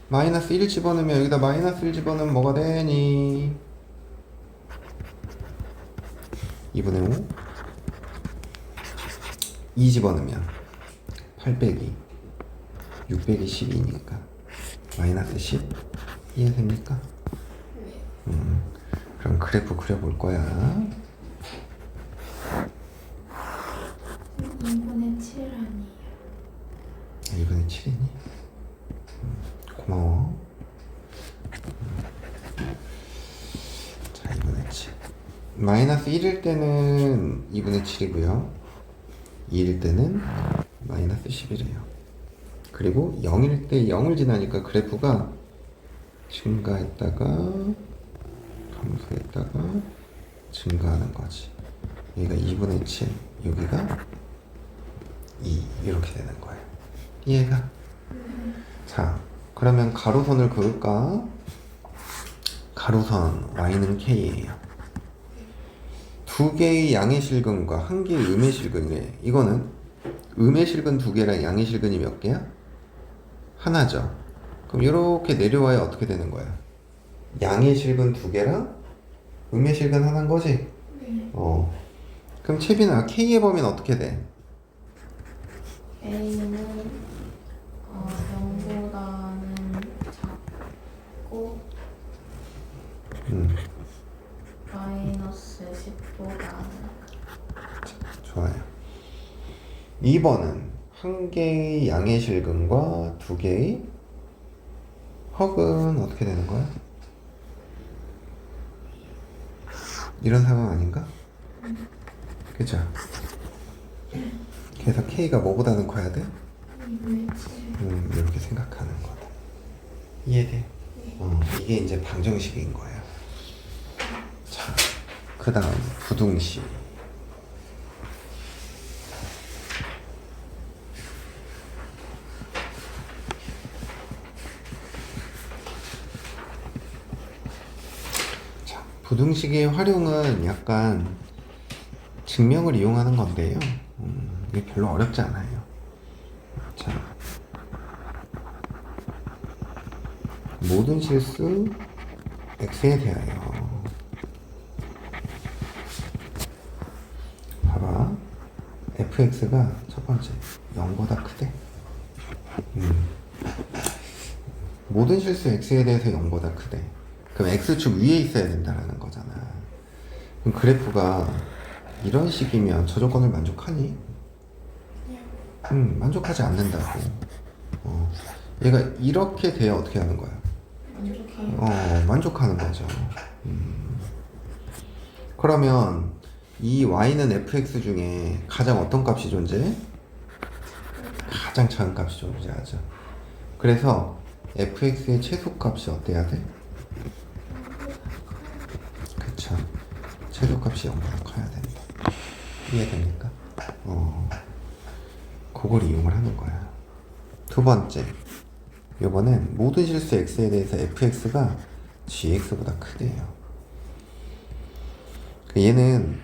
마이너스 1 집어넣으면 여기다 마이너스 1 집어넣으면 뭐가 되니? 2분의 5 2 집어넣으면 8 빼기 6 빼기 12니까 마이너스 10 이해됩니까? 네. 그럼 그래프 그려볼 거야. 2분의 7 아니에요. 1분의 7이니? 고마워. 자, 2분의 7 마이너스 1일 때는 2분의 7이고요 2일 때는 마이너스 10이래요. 그리고 0일 때 0을 지나니까 그래프가 증가했다가 감소했다가 증가하는 거지. 여기가 2분의 7 여기가 2 이렇게 되는 거예요. 이해가? 자, 그러면 가로선을 그을까? 가로선 y는 k예요. 2개의 양의 실근과 1개의 음의 실근이래. 이거는 음의 실근 2개랑 양의 실근이 몇 개야? 하나죠. 그럼 이렇게 내려와야 어떻게 되는 거야? 양의 실근 2개랑 음의 실근 하나인 거지? 네. 그럼 채빈아 k의 범위는 어떻게 돼? A는 0보다는 작고 마이너스 10보다는 좋아요. 2번은 1개의 양의 실근과 2개의 허근 어떻게 되는 거야? 이런 상황 아닌가? 그죠? 그래서 K가 뭐보다는 커야 돼? 2분의 7. 이렇게 생각하는 거다. 이해돼? 이게 이제 방정식인 거야. 자, 그 다음 부등식. 자, 부등식의 활용은 약간 증명을 이용하는 건데요. 이게 별로 어렵지 않아요. 자, 모든 실수 x에 대하여 봐봐. fx가 첫 번째 0보다 크대. 모든 실수 x에 대해서 0보다 크대. 그럼 x축 위에 있어야 된다는 거잖아. 그럼 그래프가 이런 식이면 저 조건을 만족하니? 만족하지 않는다고. 얘가 이렇게 돼야 어떻게 하는 거야? 만족해요. 만족하는 거죠. 그러면 이 y는 fx 중에 가장 어떤 값이 존재해? 가장 작은 값이 존재하죠. 그래서 fx의 최소값이 어때야 돼? 그쵸. 최소값이 0보다 커야 된다. 이해됩니까? 그걸 이용을 하는 거야. 두 번째, 이번엔 모든 실수 x에 대해서 fx가 gx보다 크대요. 얘는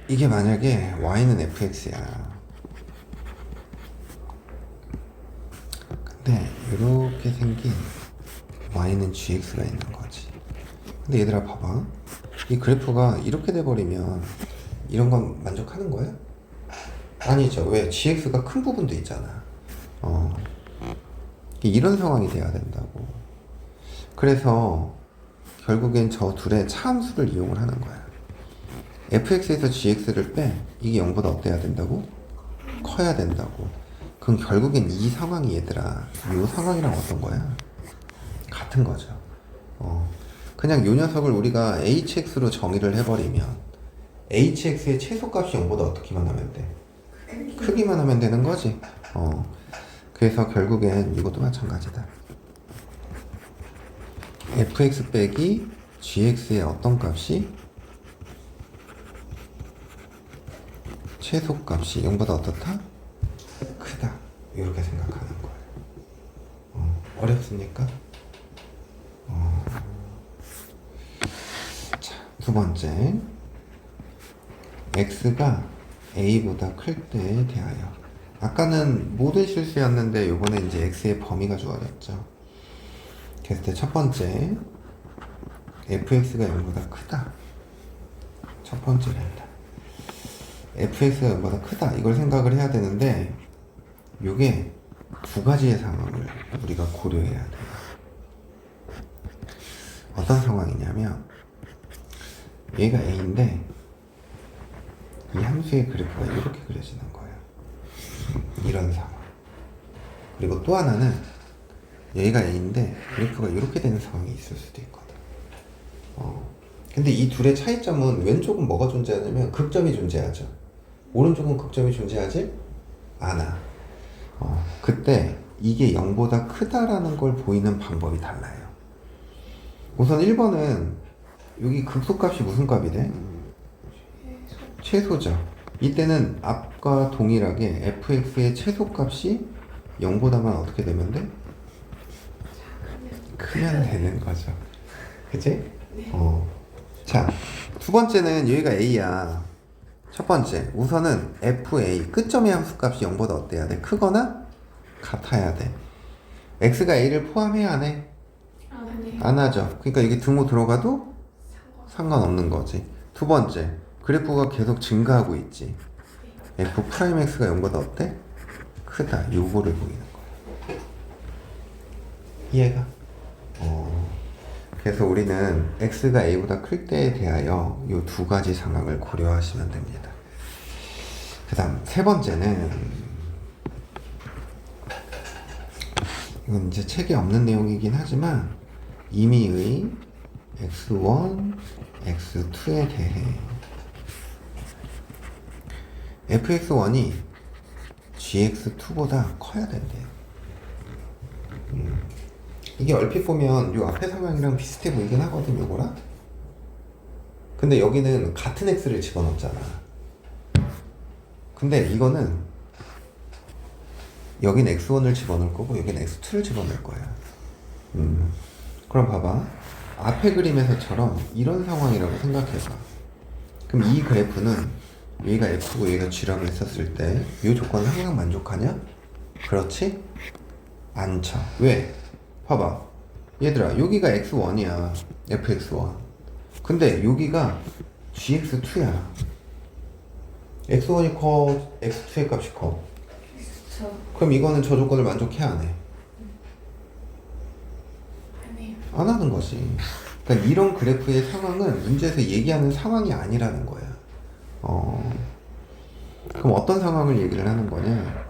이게 만약에 y는 fx야. 근데 이렇게 생긴 y는 gx가 있는 거지. 근데 얘들아 봐봐. 이 그래프가 이렇게 돼버리면 이런 건 만족하는 거야? 아니죠. 왜? gx가 큰 부분도 있잖아. 이런 상황이 돼야 된다고. 그래서 결국엔 저 둘의 차함수를 이용을 하는 거야. fx에서 gx를 빼. 이게 0보다 어때야 된다고? 커야 된다고. 그럼 결국엔 이 상황이 얘들아, 이 상황이랑 어떤 거야? 같은 거죠. 그냥 이 녀석을 우리가 hx로 정의를 해버리면 hx의 최소값이 0보다 어떻게만 하면 돼? 크기만 하면 되는 거지. 그래서 결국엔 이것도 마찬가지다. fx 빼기 gx의 어떤 값이 최소값이 0보다 어떻다? 크다. 이렇게 생각하는 거예요. 어렵습니까? 자, 두 번째. x가 a보다 클 때에 대하여. 아까는 모든 실수였는데 요번에 이제 x의 범위가 주어졌죠. 그랬을 때 첫 번째 fx가 0보다 크다. 첫 번째 된다. fx가 0보다 크다. 이걸 생각을 해야 되는데 요게 두 가지의 상황을 우리가 고려해야 돼요. 어떤 상황이냐면 얘가 a인데 이 함수의 그래프가 이렇게 그려지는 거예요. 이런 상황. 그리고 또 하나는 얘가 a인데 그래프가 이렇게 되는 상황이 있을 수도 있거든. 근데 이 둘의 차이점은 왼쪽은 뭐가 존재하냐면 극점이 존재하죠. 오른쪽은 극점이 존재하지 않아. 그때 이게 0보다 크다라는 걸 보이는 방법이 달라요. 우선 1번은 여기 극소값이 무슨 값이 돼? 최소죠. 이때는 앞과 동일하게 fx의 최소값이 0보다만 어떻게 되면 돼? 크면 되는 거죠. 그치? 자, 두 번째는 여기가 a야. 첫 번째, 우선은 fa, 끝점의 함수값이 0보다 어때야 돼? 크거나 같아야 돼. x가 a를 포함해야 안 해? 안 하죠. 그러니까 여기 등호 들어가도 상관없는 거지. 두 번째, 그래프가 계속 증가하고 있지. f'x가 0보다 어때? 크다. 요거를 보이는 거야. 이해가? 그래서 우리는 x가 a보다 클 때에 대하여 요 두 가지 상황을 고려하시면 됩니다. 그 다음 세 번째는 이건 이제 책에 없는 내용이긴 하지만 임의의 x1, x2에 대해 fx1이 gx2보다 커야 된대요. 이게 얼핏 보면 요 앞에 상황이랑 비슷해 보이긴 하거든, 요거랑. 근데 여기는 같은 x를 집어넣잖아. 근데 이거는 여긴 x1을 집어넣을 거고 여긴 x2를 집어넣을 거야. 그럼 봐봐. 앞에 그림에서처럼 이런 상황이라고 생각해봐. 그럼 이 그래프는 얘가 f고 얘가 g라고 했었을 때 이 조건은 항상 만족하냐? 그렇지? 않죠. 왜? 봐봐. 얘들아, 여기가 x1이야. fx1. 근데 여기가 gx2야. x1이 커, x2의 값이 커. 그럼 이거는 저 조건을 만족해, 안 해? 안 해요. 안 하는 거지. 그러니까 이런 그래프의 상황은 문제에서 얘기하는 상황이 아니라는 거야. 그럼 어떤 상황을 얘기를 하는 거냐?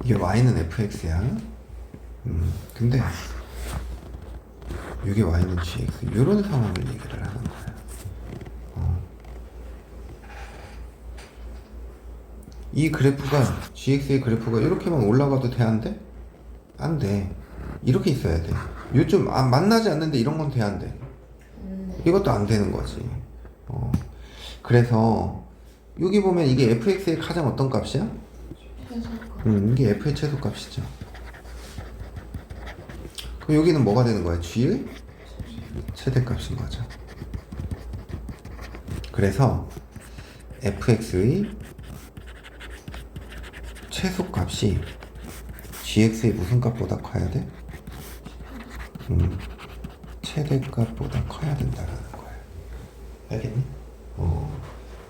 이게 y는 fx야. 근데 이게 y는 gx. 이런 상황을 얘기를 하는 거야. 이 그래프가 gx의 그래프가 이렇게만 올라가도 돼, 안 돼? 안 돼. 이렇게 있어야 돼. 요즘 만나지 않는데 이런 건 돼, 안 돼? 이것도 안 되는 거지. 그래서 여기 보면 이게 fx의 가장 어떤 값이야? 이게 f의 최소값이죠. 그럼 여기는 뭐가 되는 거야? g의 최대값인 거죠. 그래서 fx의 최소값이 gx의 무슨 값보다 커야 돼? 최대값보다 커야 된다라는 거야. 알겠니?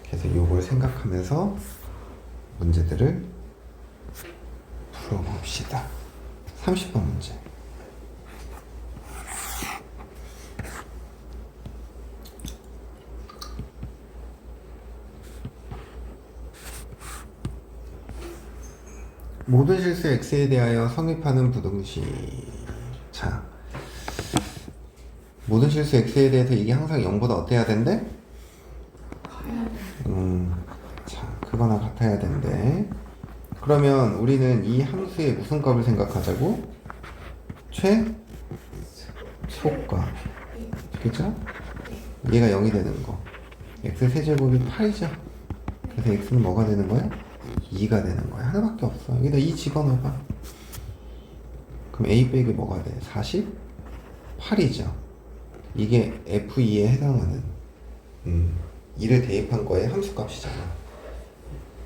그래서 요걸 생각하면서 문제들을 풀어봅시다. 30번 문제. 모든 실수 x에 대하여 성립하는 부등식. 자, 모든 실수 x에 대해서 이게 항상 0보다 어때야 된대? 자, 크거나 같아야 된대. 그러면 우리는 이 함수의 무슨 값을 생각하자고? 최소값. 그죠? 얘가 0이 되는 거. x 세제곱이 8이죠? 그래서 x는 뭐가 되는 거야? 2가 되는 거야. 하나밖에 없어. 여기다 2 집어넣어봐. 그럼 a 빼기 뭐가 돼? 48이죠. 이게 f2에 해당하는 2를 대입한 거에 함수값이잖아.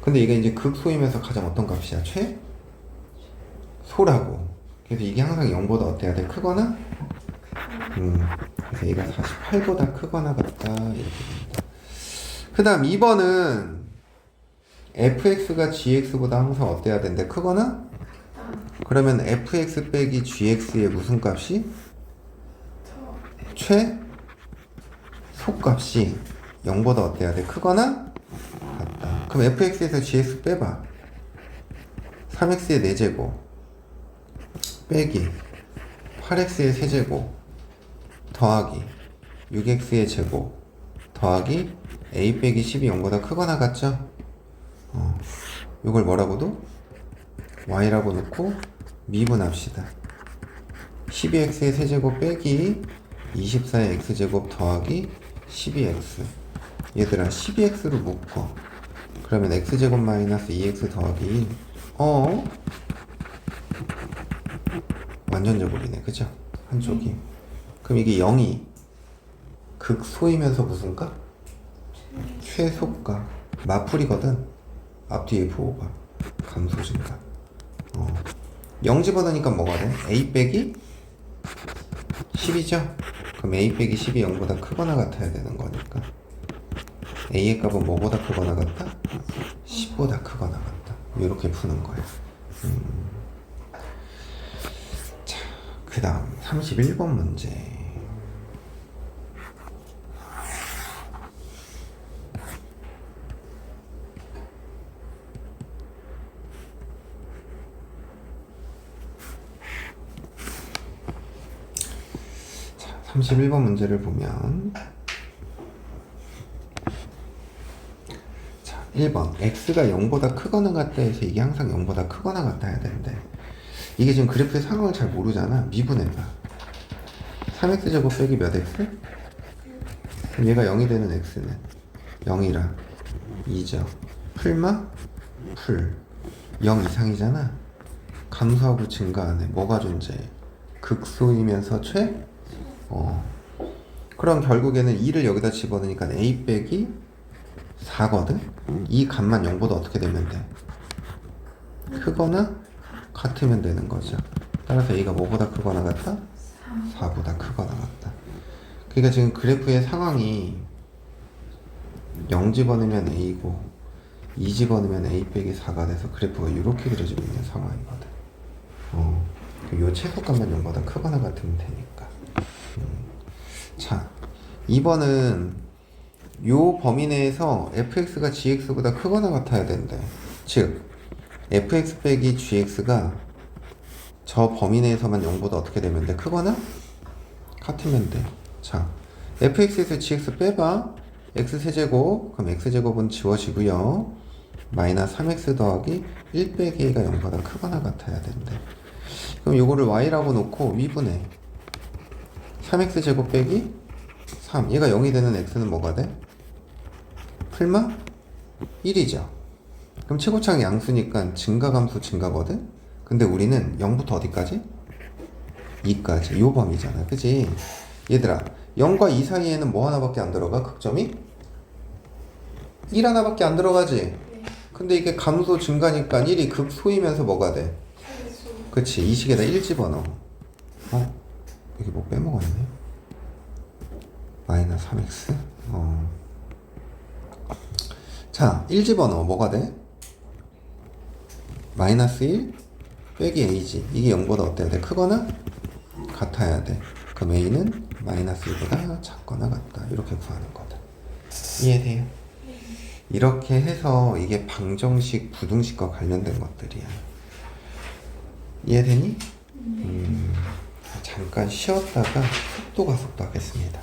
근데 이게 이제 극소이면서 가장 어떤 값이야? 최소라고. 그래서 이게 항상 0보다 어때야 돼? 크거나? 그래서 얘가 48보다 크거나 같다 이렇게 됩니다. 그 다음 2번은 fx가 gx보다 항상 어때야 된대? 크거나? 그러면 fx 빼기 gx의 무슨 값이? 최소값이 0보다 어때야 돼? 크거나? 같다. 그럼 fx에서 gx 빼봐. 3x의 4제곱 빼기 8x의 세제곱 더하기 6x의 제곱 더하기 a 빼기 10이 0보다 크거나 같죠? 이걸 뭐라고도? y라고 놓고 미분합시다. 12x의 세제곱 빼기 24의 x제곱 더하기 12x. 얘들아 12x로 묶어. 그러면 x제곱 마이너스 2x 더하기 1. 완전 제곱이네. 그죠? 한쪽이. 그럼 이게 0이 극소이면서 무슨 값? 최소값. 마풀이거든. 앞뒤에 부호가 감소 증가. 0 집어넣으니까 뭐가 돼? a 빼기 10이죠? 그럼 a 빼기 10이 0보다 크거나 같아야 되는 거니까 a의 값은 뭐보다 크거나 같다? 10보다 크거나 같다. 이렇게 푸는 거야. 자, 그 다음 31번 문제. 자, 31번 문제를 보면 1번 x가 0보다 크거나 같다 해서 이게 항상 0보다 크거나 같아야 되는데 이게 지금 그래프의 상황을 잘 모르잖아. 미분해봐. 3x제곱 빼기 몇 x? 그럼 얘가 0이 되는 x는 0이라 2죠. 풀마? 풀 0 이상이잖아. 감소하고 증가하네. 뭐가 존재해? 극소이면서 최? 그럼 결국에는 2를 여기다 집어넣으니까 a 빼기 4거든? 이 값만 0보다 어떻게 되면 돼? 크거나 같으면 되는 거죠. 따라서 a가 뭐보다 크거나 같다? 4보다 크거나 같다. 그러니까 지금 그래프의 상황이 0 집어넣으면 a고 2 집어넣으면 a 빼기 4가 돼서 그래프가 이렇게 그려지고 있는 상황이거든. 요 최소값만 0보다 크거나 같으면 되니까. 자, 2번은 요 범위 내에서 fx가 gx보다 크거나 같아야 된대. 즉 fx 빼기 gx가 저 범위 내에서만 0보다 어떻게 되면 돼? 크거나 같으면 돼. 자, fx에서 gx 빼봐. x세제곱, 그럼 x제곱은 지워지고요. 마이너스 3x 더하기 1 빼기 a가 0보다 크거나 같아야 된대. 그럼 요거를 y라고 놓고 미분해. 3x제곱 빼기 3. 얘가 0이 되는 x는 뭐가 돼? 풀마? 1이죠. 그럼 최고차항 양수니까 증가감수 증가거든? 근데 우리는 0부터 어디까지? 2까지. 요 범위잖아. 그치? 얘들아, 0과 2 사이에는 뭐 하나밖에 안 들어가? 극점이? 1 하나밖에 안 들어가지? 근데 이게 감소 증가니까 1이 극소이면서 뭐가 돼? 그치? 이 식에다 1 집어넣어. 여기 뭐 빼먹었네. 마이너스 3x. 자, 1 집어넣어. 뭐가 돼? 마이너스 1 빼기 a지. 이게 0보다 어때야 돼? 크거나 같아야 돼. 그럼 a는 마이너스 1보다 작거나 같다. 이렇게 구하는 거다. 이해돼요? 이렇게 해서 이게 방정식, 부등식과 관련된 것들이야. 이해되니? 잠깐 쉬었다가 속도 가속도 하겠습니다.